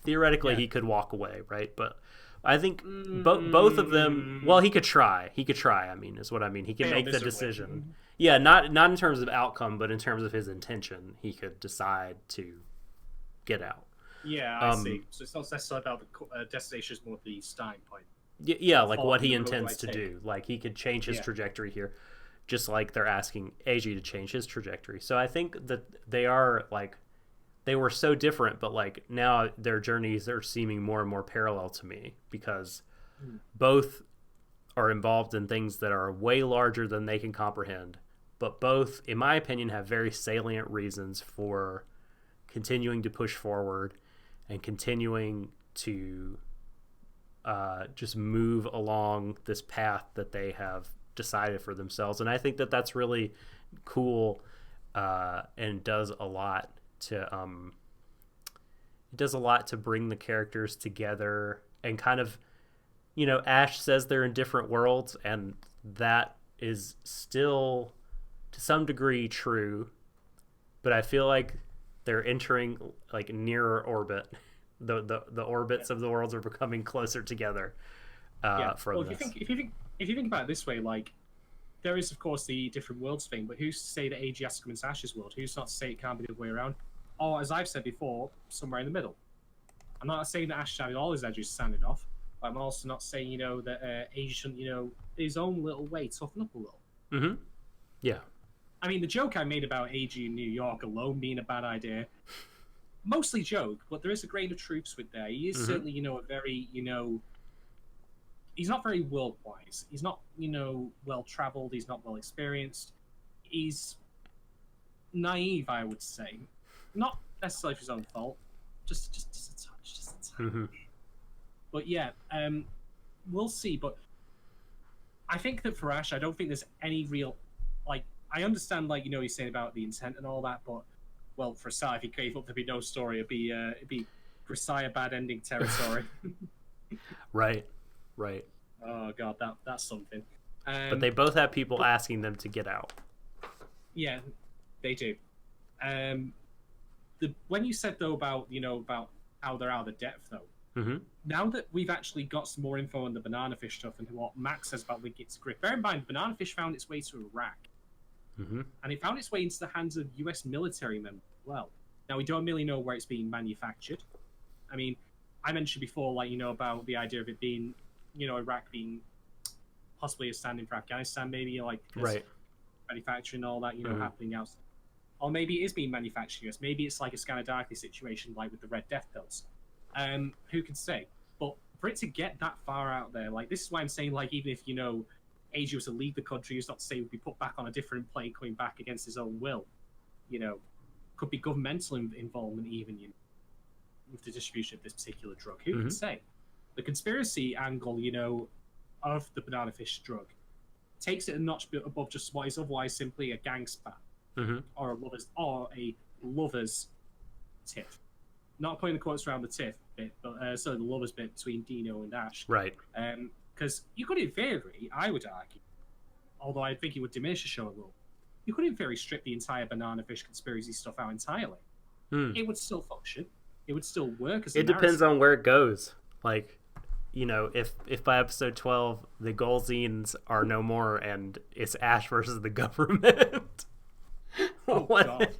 he could walk away, right? But I think both of them. Well, he could try. I mean, is what I mean. He can make the decision. Yeah, not in terms of outcome, but in terms of his intention, he could decide to get out. Yeah, I see. So it's not necessarily about the destination; it's more the starting point. Yeah, like what he intends to do. Like he could change his trajectory here, just like they're asking AG to change his trajectory. So I think that they were so different, but like now their journeys are seeming more and more parallel to me because both are involved in things that are way larger than they can comprehend, but both, in my opinion, have very salient reasons for continuing to push forward and continuing to just move along this path that they have decided for themselves. And I think that that's really cool and does a lot to bring the characters together and kind of, you know, Ash says they're in different worlds, and that is still to some degree true, but I feel like they're entering like nearer orbit. The orbits of the worlds are becoming closer together. From this. If you think about it this way, like there is of course the different worlds thing, but who's to say that AG has to come into Ash's world? Who's not to say it can't be the other way around? Or as I've said before, somewhere in the middle. I'm not saying that Ash should have all his edges sanded off, but I'm also not saying, you know, that AG shouldn't, you know, his own little way toughen up a little. Mm-hmm. Yeah. I mean, the joke I made about AG in New York alone being a bad idea, mostly joke, but there is a grain of truth with there. He is certainly, you know, a very, you know, he's not very world-wise. He's not, you know, well-traveled. He's not well-experienced. He's naive, I would say. Not necessarily for his own fault. Just a touch. Mm-hmm. But yeah, we'll see. But I think that for Ash, I don't think there's any real, like, I understand, like, you know, he's saying about the intent and all that, but, well, for a start, if he gave up, there'd be no story. It'd be Grisaya bad ending territory. Right. Oh god, that's something. But they both have people asking them to get out. Yeah, they do. When you said though about how they're out of the depth though, now that we've actually got some more info on the banana fish stuff and what Max says about linking it to Griff, bear in mind, banana fish found its way to Iraq, and it found its way into the hands of U.S. military members as well. Now we don't really know where it's being manufactured. I mean, I mentioned before, like, you know, about the idea of it being, you know, Iraq being possibly a stand-in for Afghanistan, maybe, like, right, manufacturing all that, you know, happening outside. Or maybe it is being manufactured. Maybe it's like a Scanner Darkly situation, like with the Red Death pills. Who can say? But for it to get that far out there, like, this is why I'm saying, like, even if, you know, AG was to leave the country, it's not to say would be put back on a different plane coming back against his own will. You know, could be governmental involvement even, you know, with the distribution of this particular drug. Who can say? The conspiracy angle, you know, of the banana fish drug takes it a notch above just what is otherwise simply a gang spat. Or a lover's tiff. Not putting the quotes around the tiff bit, but the lover's bit between Dino and Ash. Right. Because you could, in theory, I would argue, although I think it would diminish the show a little, you could, in theory, strip the entire banana fish conspiracy stuff out entirely. It would still function. It would still work as a narrative. Depends on where it goes. Like, you know, if by episode 12 the Golzines are no more and it's Ash versus the government. Oh, God.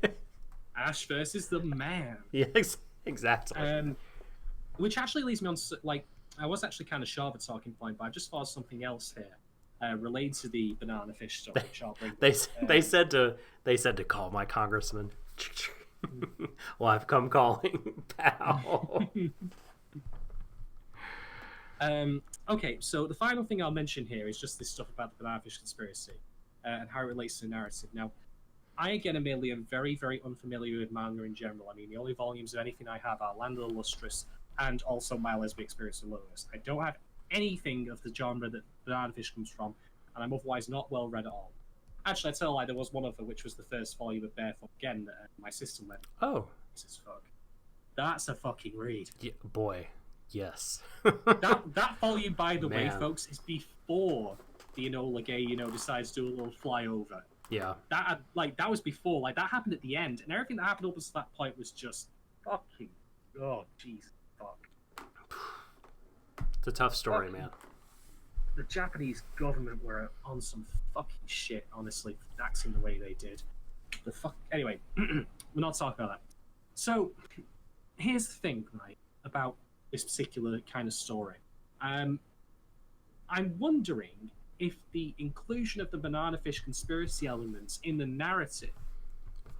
Ash versus the man. Yes, exactly. Which actually leads me on, like, I was actually kind of sure of a talking point, but I just thought of something else here related to the banana fish story. Which I'll bring they said to call my congressman. Well, I've come calling, pal. Okay, so the final thing I'll mention here is just this stuff about the Bananafish conspiracy and how it relates to the narrative. Now, I again admittedly am very, very unfamiliar with manga in general. I mean, the only volumes of anything I have are Land of the Lustrous and also My Lesbian Experience of Lotus. I don't have anything of the genre that Bananafish comes from, and I'm otherwise not well read at all. Actually, I tell a lie, there was one other, which was the first volume of Barefoot again that my sister read. Oh. Fuck. That's a fucking read. Yeah, boy, yes. that volume, by the way, Man. folks, is before the Enola Gay, decides to do a little flyover. Yeah. That was before. Like, that happened at the end, and everything that happened up to that point was just fucking... Oh, Jesus, fuck. It's a tough story, man. The Japanese government were on some fucking shit, honestly, for acting the way they did. Anyway, we're not talking about that. So, here's the thing, right, about this particular kind of story. I'm wondering if the inclusion of the Bananafish conspiracy elements in the narrative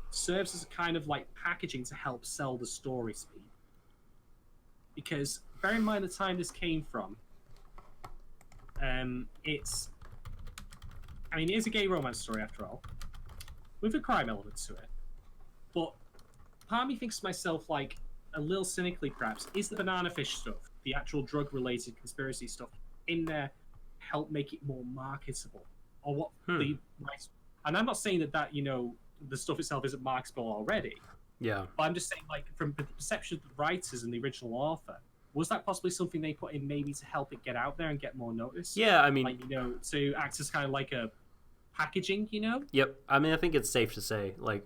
serves as a kind of like packaging to help sell the story to people. Because bear in mind the time this came from, it's a gay romance story after all, with a crime element to it. But part of me thinks to myself, like, a little cynically perhaps, is the Bananafish stuff, the actual drug-related conspiracy stuff, in there help make it more marketable? Or what and I'm not saying that the stuff itself isn't marketable already. Yeah. But I'm just saying, like, from the perception of the writers and the original author, was that possibly something they put in maybe to help it get out there and get more notice? Yeah, I mean... Like, to act as kind of like a packaging, Yep. I mean, I think it's safe to say, like,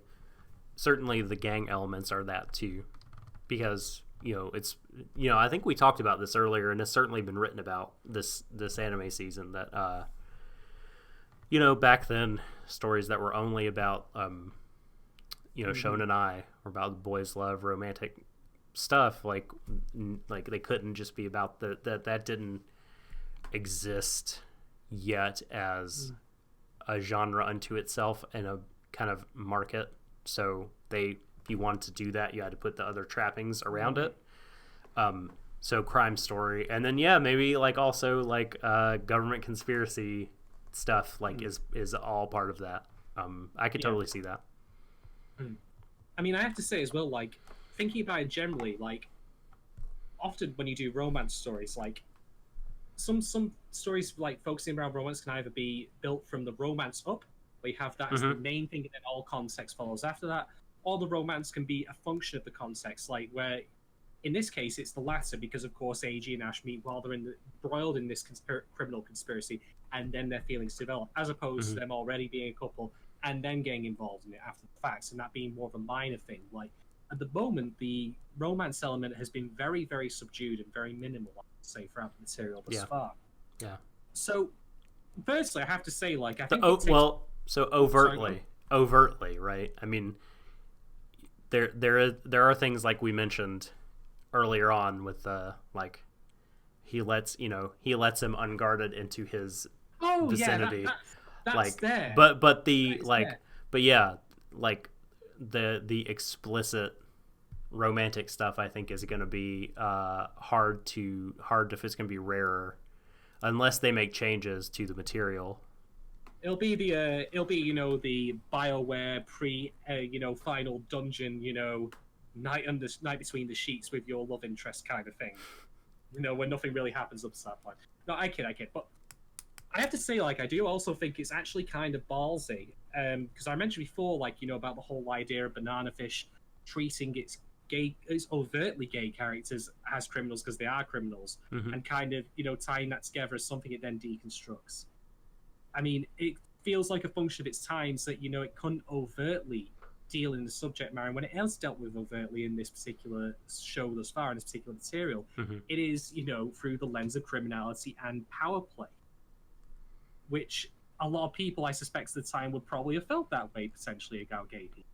certainly the gang elements are that too. Because, it's... I think we talked about this earlier, and it's certainly been written about this anime season, that, back then, stories that were only about, Shonen Ai, or about boys' love, romantic stuff, like they couldn't just be about that didn't exist yet as a genre unto itself and a kind of market. So if you wanted to do that, you had to put the other trappings around it. So crime story, and then maybe like also like government conspiracy stuff like is all part of that. I could totally see that. I mean, I have to say as well, like, thinking about it generally, like, often when you do romance stories, like, some stories, like, focusing around romance can either be built from the romance up, where you have that as the main thing, and then all context follows after that, or the romance can be a function of the context, like, where, in this case, it's the latter, because, of course, Eiji and Ash meet while they're embroiled in this criminal conspiracy, and then their feelings develop, as opposed to them already being a couple, and then getting involved in it after the facts, and that being more of a minor thing. Like, at the moment, the romance element has been very, very subdued and very minimal, I would say, throughout the material thus far. Yeah. So, firstly, I have to say, like, I think overtly, right? I mean, there are things like we mentioned earlier on with like he lets him unguarded into his vicinity. That's like there. But the like there. But yeah, like the explicit romantic stuff I think is going to be hard if it's going to be rarer unless they make changes to the material. It'll be the BioWare final dungeon, night between the sheets with your love interest kind of thing. Where nothing really happens up to that point. No, I kid. But I have to say, like, I do also think it's actually kind of ballsy. Because I mentioned before, like, about the whole idea of Bananafish treating its overtly gay characters as criminals because they are criminals, and kind of, tying that together as something it then deconstructs. I mean, it feels like a function of its times that, it couldn't overtly deal in the subject matter. And when it has dealt with overtly in this particular show thus far, in this particular material, it is, through the lens of criminality and power play, which a lot of people, I suspect, at the time would probably have felt that way, potentially, about gay people.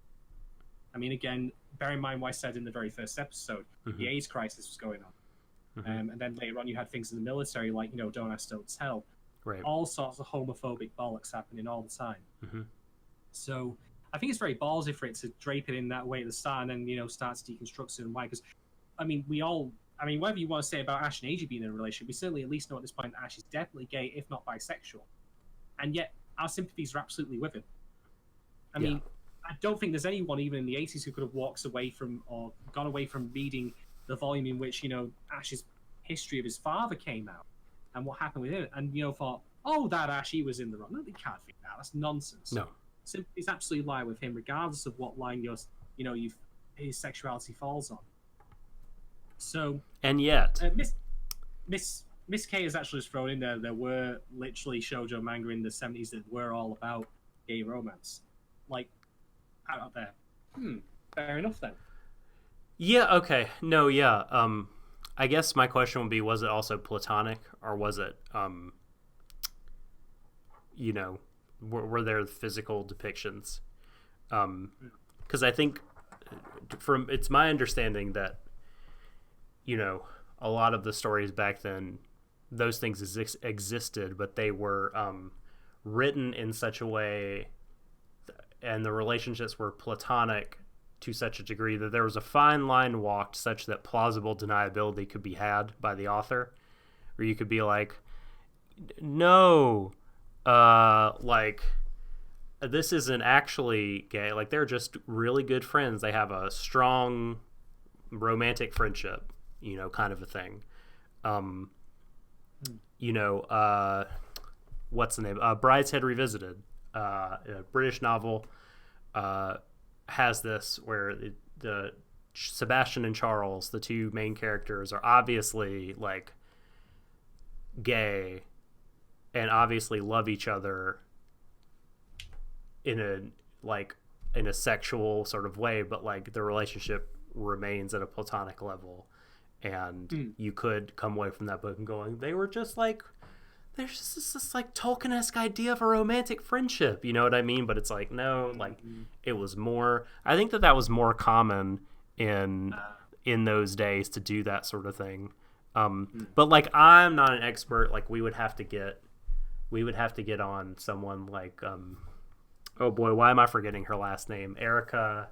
I mean, again, bear in mind what I said in the very first episode, the AIDS crisis was going on. And then later on, you had things in the military, like, Don't Ask, Don't Tell. Right. All sorts of homophobic bollocks happening all the time. So I think it's very ballsy for it to drape it in that way at the start and then, start to deconstruct it and why. Because, I mean, we all I mean, whatever you want to say about Ash and Eiji being in a relationship, we certainly at least know at this point that Ash is definitely gay, if not bisexual. And yet, our sympathies are absolutely with him. I mean, I don't think there's anyone, even in the 80s, who could have walked away from or gone away from reading the volume in which, Ash's history of his father came out and what happened with him, and, thought, oh, that Ash, he was in the wrong. No, they can't think that. That's nonsense. No. Sympathies absolutely lie with him, regardless of what line his sexuality falls on. So, and yet, Miss K has actually just thrown in there were literally shoujo manga in the 70s that were all about gay romance. Like, out there. Fair enough then. Yeah, okay. No, yeah. I guess my question would be, was it also platonic, or was it, were there physical depictions? Because I think, it's my understanding that, a lot of the stories back then, those things existed, but they were written in such a way, and the relationships were platonic to such a degree that there was a fine line walked such that plausible deniability could be had by the author, where you could be like, no, this isn't actually gay. Like, they're just really good friends. They have a strong romantic friendship, kind of a thing. What's the name? Brideshead Revisited, a British novel, has this where the Sebastian and Charles, the two main characters, are obviously like gay and obviously love each other in a sexual sort of way, but like the relationship remains at a platonic level. And you could come away from that book and going, they were just like, there's just this like Tolkien-esque idea of a romantic friendship, you know what I mean? But it's like, no, like it was more, I think that was more common in those days to do that sort of thing. But like, I'm not an expert. Like, we would have to get on someone like, oh boy, why am I forgetting her last name? Erica,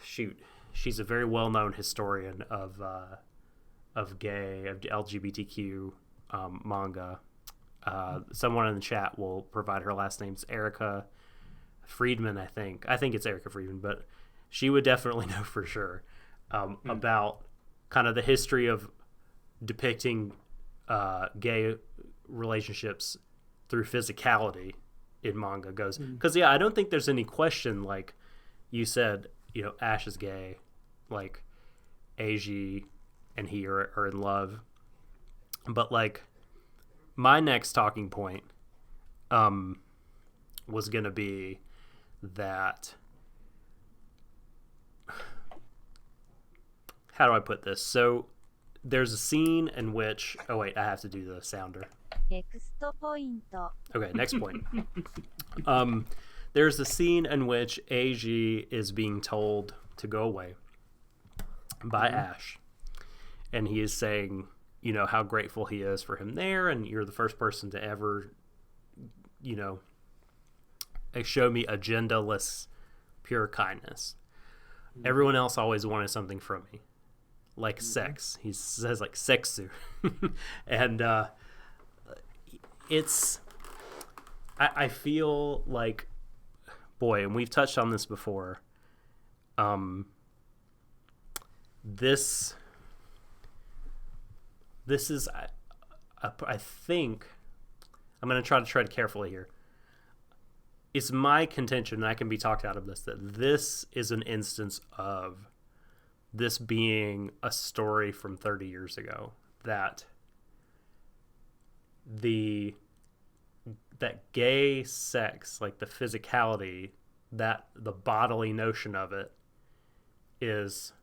she's a very well-known historian of LGBTQ manga. Someone in the chat will provide her last name's Erica Friedman, I think. I think it's Erica Friedman, but she would definitely know for sure about kind of the history of depicting gay relationships through physicality in manga goes. Because, I don't think there's any question, like you said, Ash is gay, like Eiji and he are in love. But like, my next talking point was gonna be that, how do I put this? So there's a scene in which, oh wait, I have to do the sounder. Okay, next point. There's a scene in which Eiji is being told to go away by Ash, and he is saying, how grateful he is for him there, and you're the first person to ever, show me agendaless, pure kindness. Everyone else always wanted something from me, like sex. He says like sexu, and I feel like, boy, and we've touched on this before. This is, I think, I'm going to try to tread carefully here. It's my contention, and I can be talked out of this, that this is an instance of this being a story from 30 years ago, that gay sex, like the physicality, that the bodily notion of it is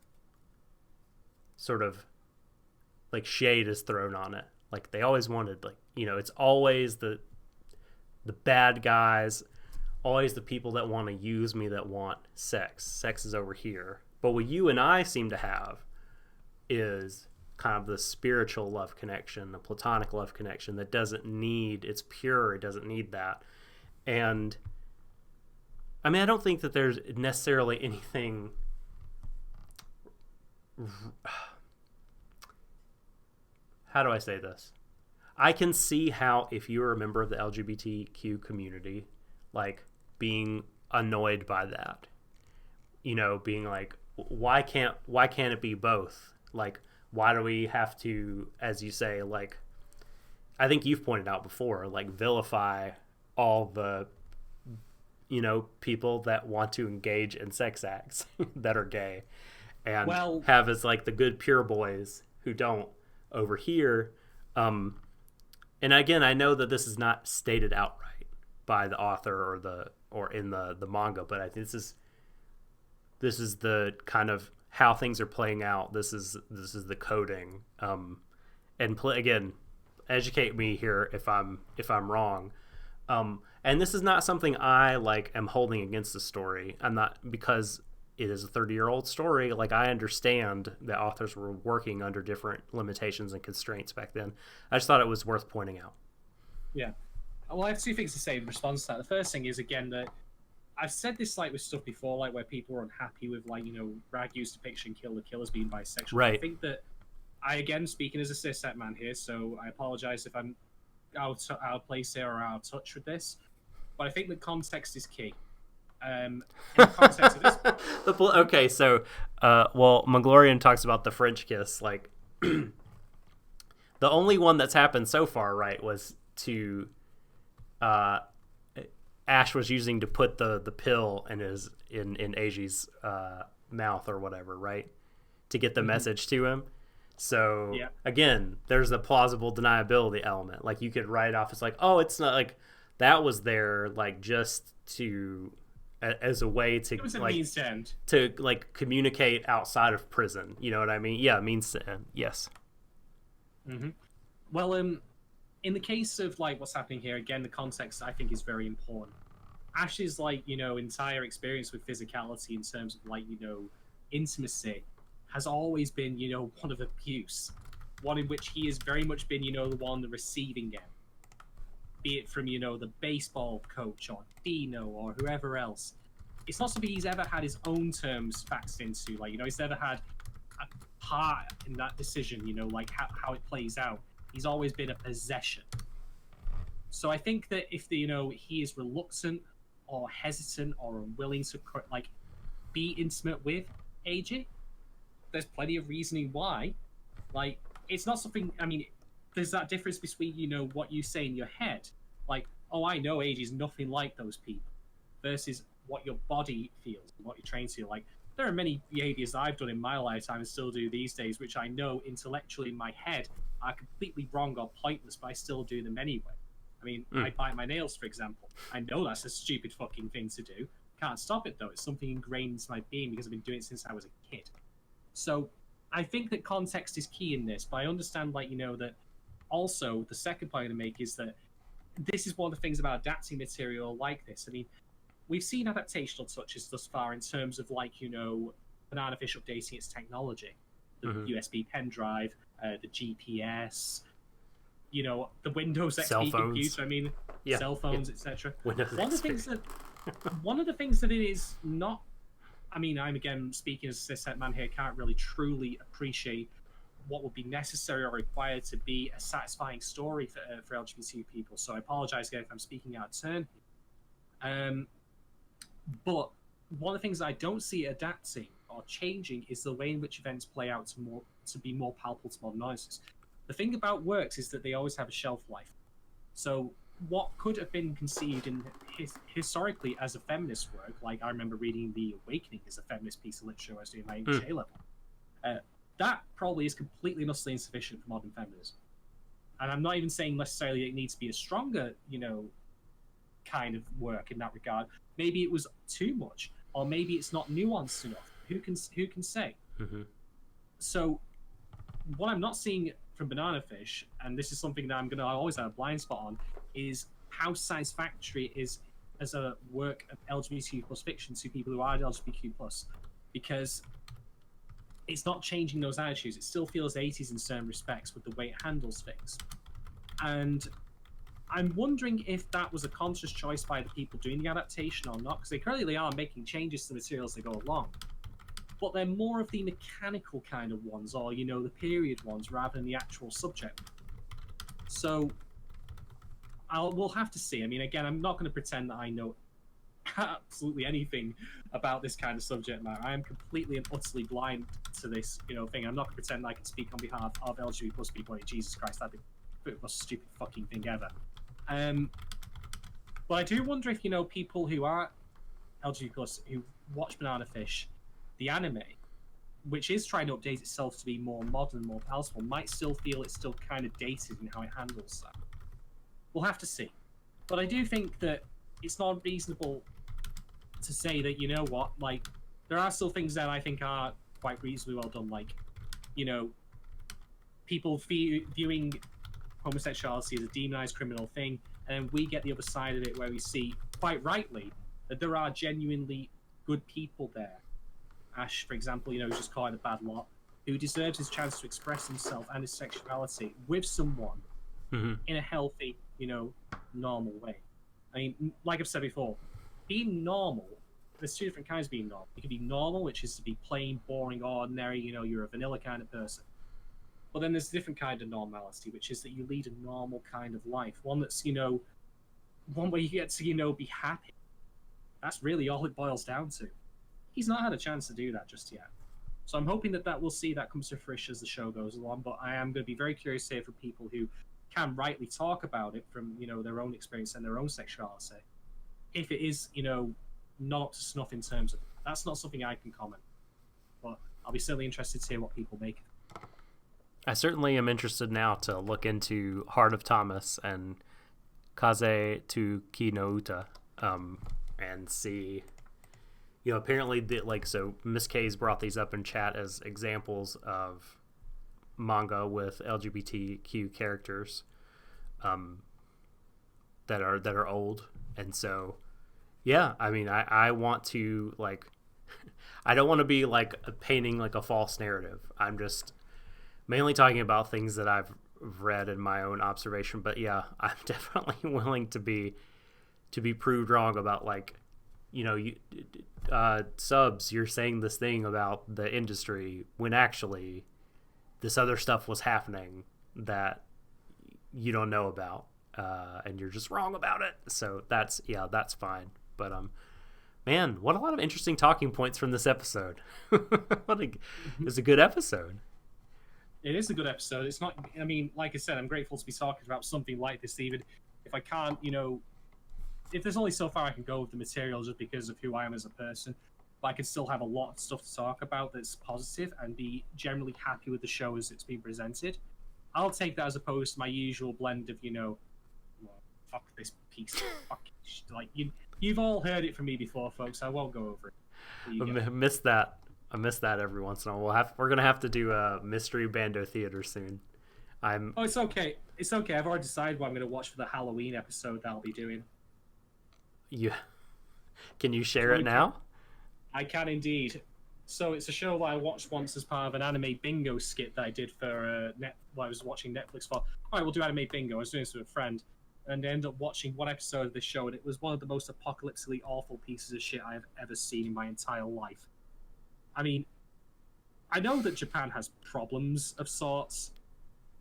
sort of like shade is thrown on it. Like, they always wanted, like, it's always the bad guys, always the people that want to use me, that want sex. Sex is over here. But what you and I seem to have is kind of the spiritual love connection, the platonic love connection that doesn't need, it's pure, it doesn't need that. And I mean, I don't think that there's necessarily anything how do I say this? I can see how, if you're a member of the LGBTQ community, like being annoyed by that, you know, being like, why can't it be both? Like, why do we have to, as you say, like, I think you've pointed out before, like vilify all the, you know, people that want to engage in sex acts that are gay, and have as like the good pure boys who don't over here. And again, I know that this is not stated outright by the author or in the manga, but I think this is the kind of how things are playing out. This is the coding. Again, educate me here if I'm wrong. And this is not something I like am holding against the story. I'm not, because it is a 30-year-old story. Like, I understand that authors were working under different limitations and constraints back then. I just thought it was worth pointing out. Yeah. Well, I have two things to say in response to that. The first thing is, again, that I've said this like with stuff before, like where people are unhappy with, like, you know, Ragyu's depiction, Kill the Killers being bisexual. Right. I think that again, speaking as a cishet man here, so I apologize if I'm out of place here or out of touch with this, but I think the context is key. In the context of this. Okay, so, Manglorian talks about the French kiss. Like, the only one that's happened so far, right, was to Ash was using to put the pill in Eiji's mouth or whatever, right, to get the message to him. So again, there's a plausible deniability element. Like, you could write it off as like, oh, it's not like that was there, like, just to as a way to, it was a like, means to end. To like communicate outside of prison. You know what I mean? Yeah, means to end. Yes. Mm-hmm. Well, in the case of like what's happening here, again, the context I think is very important. Ash's, like, you know, entire experience with physicality in terms of, like, you know, intimacy has always been, you know, one of abuse, one in which he has very much been, you know, the one, the receiving end, be it from, you know, the baseball coach or Dino or whoever else. It's not something he's ever had his own terms factored into. Like, you know, he's never had a part in that decision, you know, like how it plays out. He's always been a possession. So I think that if you know, he is reluctant or hesitant or unwilling to, like, be intimate with Eiji, there's plenty of reasoning why. Like, it's not something, I mean, there's that difference between, you know, what you say in your head, like, oh, I know Eiji's nothing like those people, versus what your body feels, what you're trained to. Like, there are many behaviors that I've done in my lifetime and still do these days, which I know intellectually in my head are completely wrong or pointless, but I still do them anyway. I mean, I bite my nails, for example. I know that's a stupid fucking thing to do. Can't stop it, though. It's something ingrained into my being because I've been doing it since I was a kid. So I think that context is key in this, but I understand, like, you know, that also the second point to make is that this is one of the things about adapting material like this. I mean, we've seen adaptational touches thus far in terms of, like, you know, Banana Fish updating its technology, the USB pen drive, the GPS, you know, the Windows XP computer. I mean, cell phones, etc. One of the things that it is not. I mean, I'm again speaking as a cishet man here. Can't really truly appreciate what would be necessary or required to be a satisfying story for LGBT people. So I apologize again if I'm speaking out of turn. But one of the things I don't see adapting or changing is the way in which events play out to be more palpable to modern audiences. The thing about works is that they always have a shelf life. So what could have been conceived in historically as a feminist work, like I remember reading The Awakening as a feminist piece of literature when I was doing my English A level, that probably is completely and utterly insufficient for modern feminism. And I'm not even saying necessarily it needs to be a stronger, you know, kind of work in that regard. Maybe it was too much, or maybe it's not nuanced enough. Who can say? So what I'm not seeing from Banana Fish, and this is something that I'm going to always have a blind spot on, is how satisfactory it is as a work of LGBTQ plus fiction to people who are LGBTQ plus, because it's not changing those attitudes. It still feels 80s in certain respects with the way it handles things. And I'm wondering if that was a conscious choice by the people doing the adaptation or not, because they currently are making changes to the materials as they go along. but they're more of the mechanical kind of ones, or the period ones, rather than the actual subject. So we'll have to see. I mean, again, I'm not going to pretend that I know absolutely anything about this kind of subject matter. I am completely and utterly blind to this, thing. I'm not going to pretend I can speak on behalf of LGBT plus people. Jesus Christ, that'd be the most stupid fucking thing ever. But I do wonder if people who are LGBT plus who watch Banana Fish, the anime, which is trying to update itself to be more modern, more palatable, might still feel it's still kind of dated in how it handles that. We'll have to see. But I do think that it's not reasonable to say that, like, there are still things that I think are quite reasonably well done, like, people viewing homosexuality as a demonized criminal thing, and then we get the other side of it where we see, quite rightly, that there are genuinely good people there. Ash, for example, who's just caught in a bad lot, who deserves his chance to express himself and his sexuality with someone in a healthy, normal way. I mean, like I've said before, being normal, there's two different kinds of being normal. You can be normal, which is to be plain, boring, ordinary, you're a vanilla kind of person. But then there's a different kind of normality, which is that you lead a normal kind of life. One that's, one where you get to, be happy. That's really all it boils down to. He's not had a chance to do that just yet. So I'm hoping that we'll see that comes to fruition as the show goes along, but I am going to be very curious to hear from people who can rightly talk about it from, their own experience and their own sexuality. If it is, not up to snuff in terms of that's not something I can comment. But I'll be certainly interested to hear what people make. I certainly am interested now to look into Heart of Thomas and Kaze to Ki no Uta, and see, apparently, so Miss K's brought these up in chat as examples of manga with LGBTQ characters that are old, and so yeah, I mean, I want to, like, I don't want to be like painting like a false narrative. I'm just mainly talking about things that I've read in my own observation, but yeah, I'm definitely willing to be proved wrong about, like, subs, you're saying this thing about the industry when actually this other stuff was happening that you don't know about, and you're just wrong about it. So that's fine. But man, what a lot of interesting talking points from this episode. It's a good episode. It is a good episode. It's not, I mean, like I said, I'm grateful to be talking about something like this, even if I can't, if there's only so far I can go with the material just because of who I am as a person, but I can still have a lot of stuff to talk about that's positive and be generally happy with the show as it's being presented. I'll take that as opposed to my usual blend of, well, fuck this piece of fucking shit. Like, you've all heard it from me before, folks. I won't go over it. I missed that. I miss that every once in a while. We're gonna have to do a mystery bando theater soon. Oh, it's okay. It's okay. I've already decided what I'm gonna watch for the Halloween episode that I'll be doing. Can you share it now? I can indeed. So it's a show that I watched once as part of an anime bingo skit that I did for I was watching Netflix for. All right, we'll do anime bingo. I was doing this with a friend, and I ended up watching one episode of this show, and it was one of the most apocalyptically awful pieces of shit I have ever seen in my entire life. I mean, I know that Japan has problems of sorts,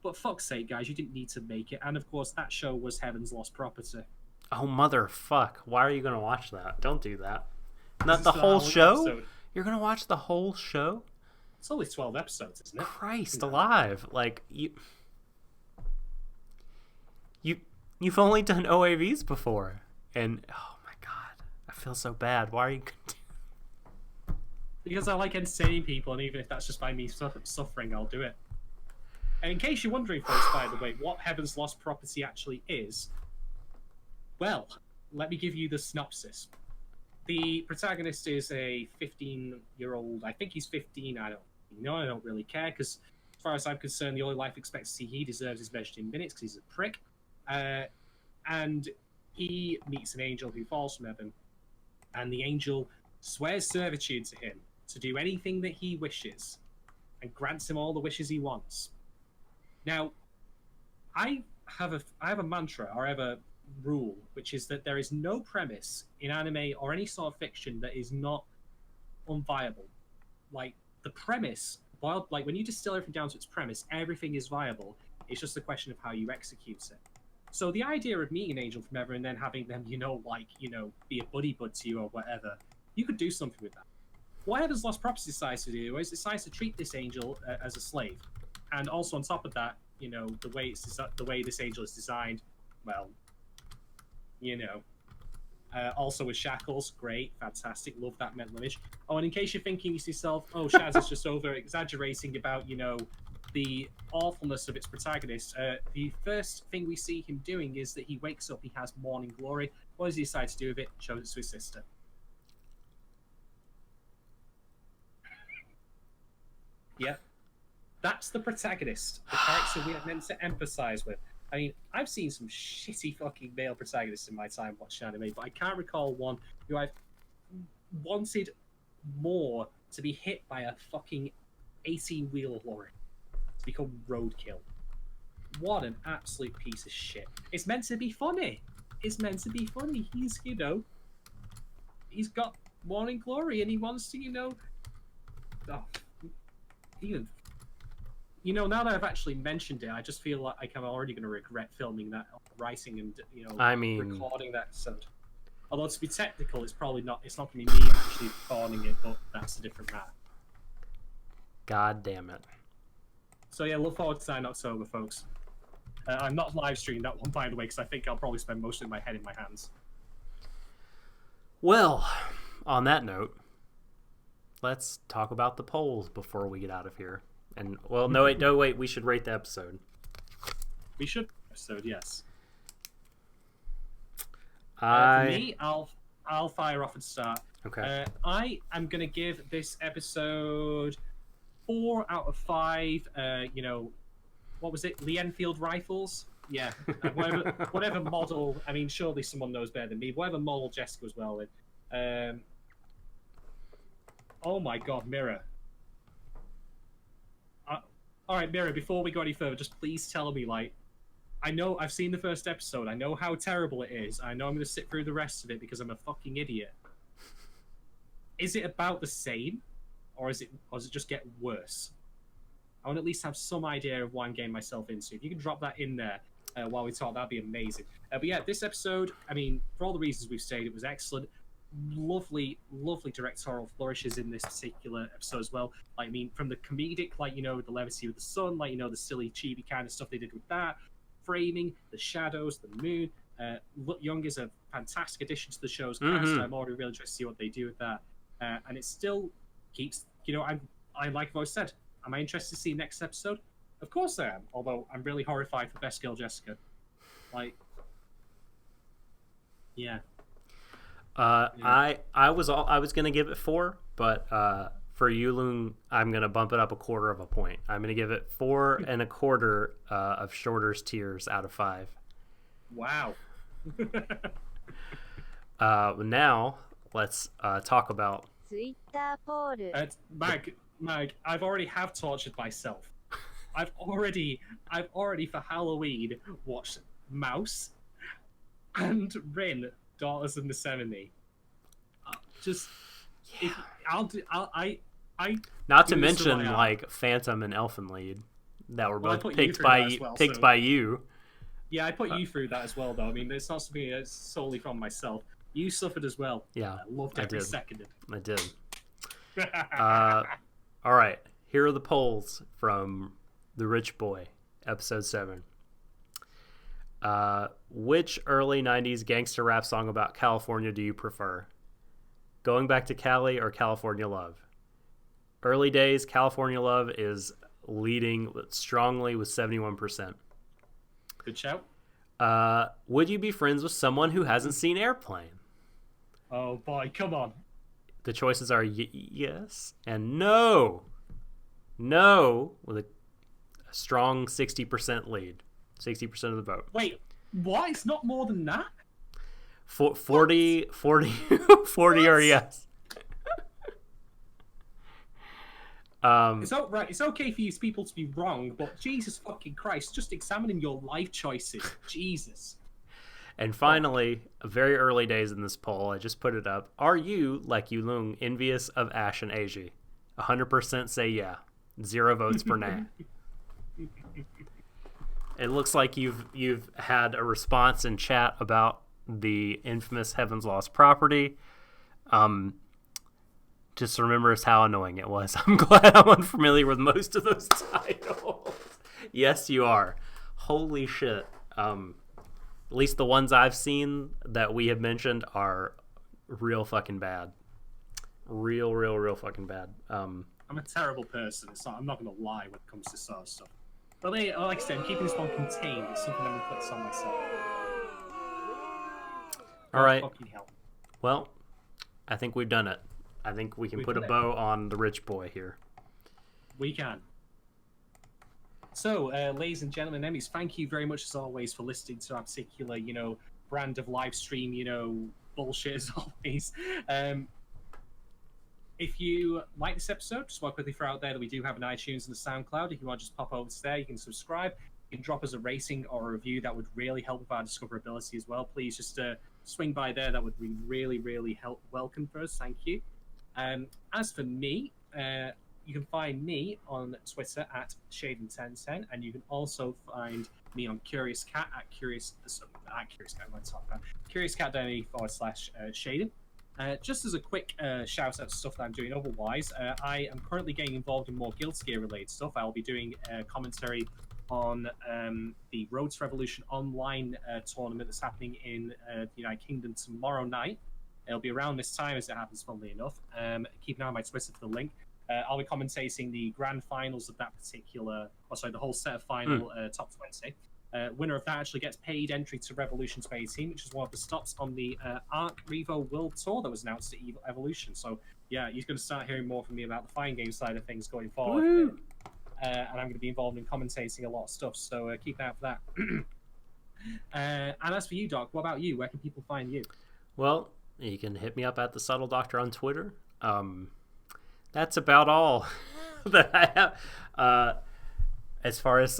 but fuck's sake, guys, you didn't need to make it. And of course, that show was Heaven's Lost Property. Oh, motherfuck. Why are you going to watch that? Don't do that. Not the whole show? Episode. You're going to watch the whole show? It's only 12 episodes, isn't it? Christ alive. Like, you've only done OAVs before. And, oh my god, I feel so bad. Why are you... Because I like entertaining people, and even if that's just by me suffering, I'll do it. And in case you're wondering, folks, by the way, what Heaven's Lost Property actually is, well, let me give you the synopsis. The protagonist is a 15-year-old, I think he's 15, I don't really care, because as far as I'm concerned, the only life expectancy he deserves is measured in minutes, because he's a prick. And he meets an angel who falls from heaven, and the angel swears servitude to him to do anything that he wishes, and grants him all the wishes he wants. Now, I have a mantra, or I have a rule, which is that there is no premise in anime or any sort of fiction that is not unviable. like the premise, while like when you distill everything down to its premise, everything is viable. It's just a question of how you execute it. So the idea of meeting an angel from ever and then having them, be a buddy bud to you or whatever, you could do something with that. What Heaven's Lost Property decides to do is it decides to treat this angel as a slave, and also on top of that, the way this angel is designed, well, also with shackles, great, fantastic, love that mental image. Oh, and in case you're thinking to yourself, oh, Shaz is just over exaggerating about, the awfulness of its protagonist, the first thing we see him doing is that he wakes up, he has morning glory. What does he decide to do with it? Shows it to his sister. Yeah. That's the protagonist, the character we are meant to empathize with. I mean, I've seen some shitty fucking male protagonists in my time watching anime, but I can't recall one who I've wanted more to be hit by a fucking 18-wheeler lorry to become roadkill. What an absolute piece of shit. It's meant to be funny. He's got morning glory and he wants to, now that I've actually mentioned it, I just feel like I'm already going to regret filming that, writing and recording that episode. Although to be technical, it's probably not. It's not going to be me actually recording it, but that's a different matter. God damn it! So yeah, look forward to that in October, folks. I'm not live streaming that one, by the way, because I think I'll probably spend most of my head in my hands. Well, on that note, let's talk about the polls before we get out of here. And well, no wait, we should rate the episode. We should episode, yes. For me, I'll fire off and start. Okay. I am gonna give this episode 4 out of 5. What was it? Lee Enfield rifles. Yeah. Whatever model. I mean, surely someone knows better than me. Whatever model Jessica was well with. Oh my God, Mirror. All right, Mirror, before we go any further, just please tell me, I know I've seen the first episode. I know how terrible it is. I know I'm going to sit through the rest of it because I'm a fucking idiot. Is it about the same, or does it just get worse? I want to at least have some idea of what I'm getting myself into. If you can drop that in there while we talk, that'd be amazing. But yeah, this episode, I mean, for all the reasons we've stated, it was excellent. Lovely directorial flourishes in this particular episode as well. I mean, from the comedic, the levity with the sun, the silly chibi kind of stuff they did with that, framing, the shadows, the moon. Young is a fantastic addition to the show's cast. I'm already really interested to see what they do with that. And it still keeps, I like I've always said, am I interested to see next episode? Of course I am. Although I'm really horrified for Best Girl Jessica. Yeah. I was gonna give it 4, but for Yulun, I'm gonna bump it up 1/4 point. I'm gonna give it 4 1/4 of Shorter's tears out of 5. Wow. Now let's talk about Twitter poll. Mag, I've already tortured myself. I've already for Halloween watched Mouse and Rin, Daughters of the 70. Not to mention Phantom and Elfenlied that were both picked by you. Yeah, I put you through that as well, though. I mean, it's not something that's solely from myself. You suffered as well. Yeah, I loved every second of it. I did. All right, here are the polls from The Rich Boy, episode 7. Which early 90s gangster rap song about California do you prefer? Going Back to Cali or California Love? Early days, California Love is leading strongly with 71%. Good shout. Would you be friends with someone who hasn't seen Airplane? Oh boy, come on. The choices are yes and no. No, with a strong 60% lead. 60% of the vote. Wait, what? It's not more than that? 40 are yes. It's okay for you people to be wrong, but Jesus fucking Christ, just examining your life choices. Jesus. And finally, very early days in this poll, I just put it up. Are you, like Yulung, envious of Ash and Eiji? 100% say yeah. 0 votes for nah. It looks like you've had a response in chat about the infamous Heaven's Lost property. Just remember how annoying it was. I'm glad I'm unfamiliar with most of those titles. Yes, you are. Holy shit. At least the ones I've seen that we have mentioned are real fucking bad. Real fucking bad. I'm a terrible person, so I'm not going to lie when it comes to sort of stuff. But like I said, I'm keeping this one contained. It's something I'm going to put on myself. All right. Well, I think we've done it. I think we can put a bow on the rich boy here. We can. So, ladies and gentlemen, Emmys, thank you very much as always for listening to our particular, brand of live stream, bullshit as always. If you like this episode, just want to quickly throw out there that we do have an iTunes and a SoundCloud. If you want to just pop over to there, you can subscribe. You can drop us a rating or a review. That would really help with our discoverability as well. Please just swing by there. That would be really welcome for us. Thank you. As for me, you can find me on Twitter at Shadon1010, and you can also find me on Curious Cat at Curious Cat.me/Shadon. Just as a quick shout out to stuff that I'm doing otherwise, I am currently getting involved in more Guild Gear related stuff. I'll be doing commentary on the Road to Revolution online tournament that's happening in the United Kingdom tomorrow night. It'll be around this time as it happens, funnily enough. Keep an eye on my Twitter for the link. I'll be commentating the grand finals of that particular, the whole set of final top 20. Winner of that actually gets paid entry to Revolution 2018, which is one of the stops on the Arc Revo World Tour that was announced at Evolution. So, yeah, you're going to start hearing more from me about the fine game side of things going forward. And I'm going to be involved in commentating a lot of stuff, so keep an eye out for that. And as for you, Doc, what about you? Where can people find you? Well, you can hit me up at the Subtle Doctor on Twitter. That's about all that I have. As far as,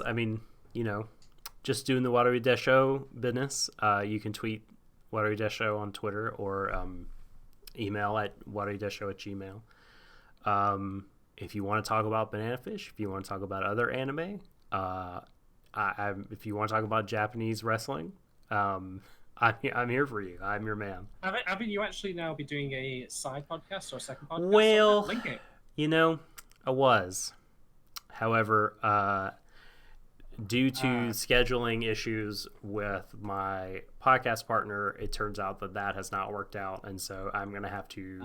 just doing the Warui Deshou business, you can tweet Warui Deshou on Twitter or email at waruideshow@gmail. If you want to talk about Banana Fish, if you want to talk about other anime, if you want to talk about Japanese wrestling, I'm here for you. I'm your man. Haven't you actually now be doing a side podcast or a second podcast? Well, I was. However, due to scheduling issues with my podcast partner, it turns out that has not worked out, and so I'm gonna have to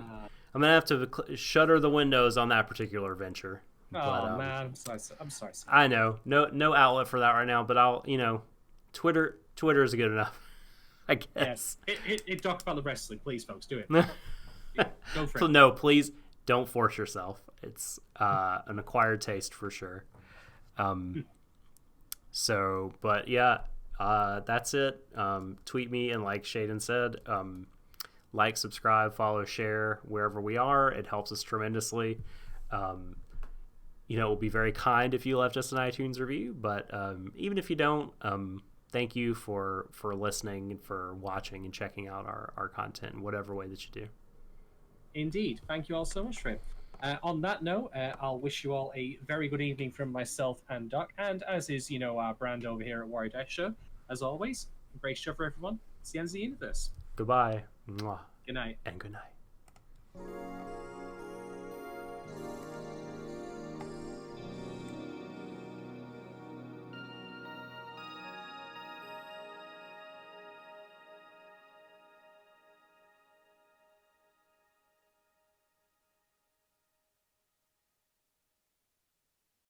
shutter the windows on that particular venture. Man, I'm sorry. I know, no outlet for that right now, but I'll, Twitter is good enough, I guess. Yeah. Talk about the wrestling, please, folks. Do it. Go for it. No, please don't force yourself. It's an acquired taste for sure. So, but yeah, that's it. Tweet me, and like Shadon said, like, subscribe, follow, share wherever we are. It helps us tremendously. It will be very kind if you left us an iTunes review, but even if you don't, thank you for listening and for watching and checking out our content in whatever way that you do. Indeed. Thank you all so much for it. On that note, I'll wish you all a very good evening from myself and Doc, and as is, our brand over here at Warui Deshou. As always, embrace each other, everyone. It's the end of the universe. Goodbye. Mwah. Good night. And good night.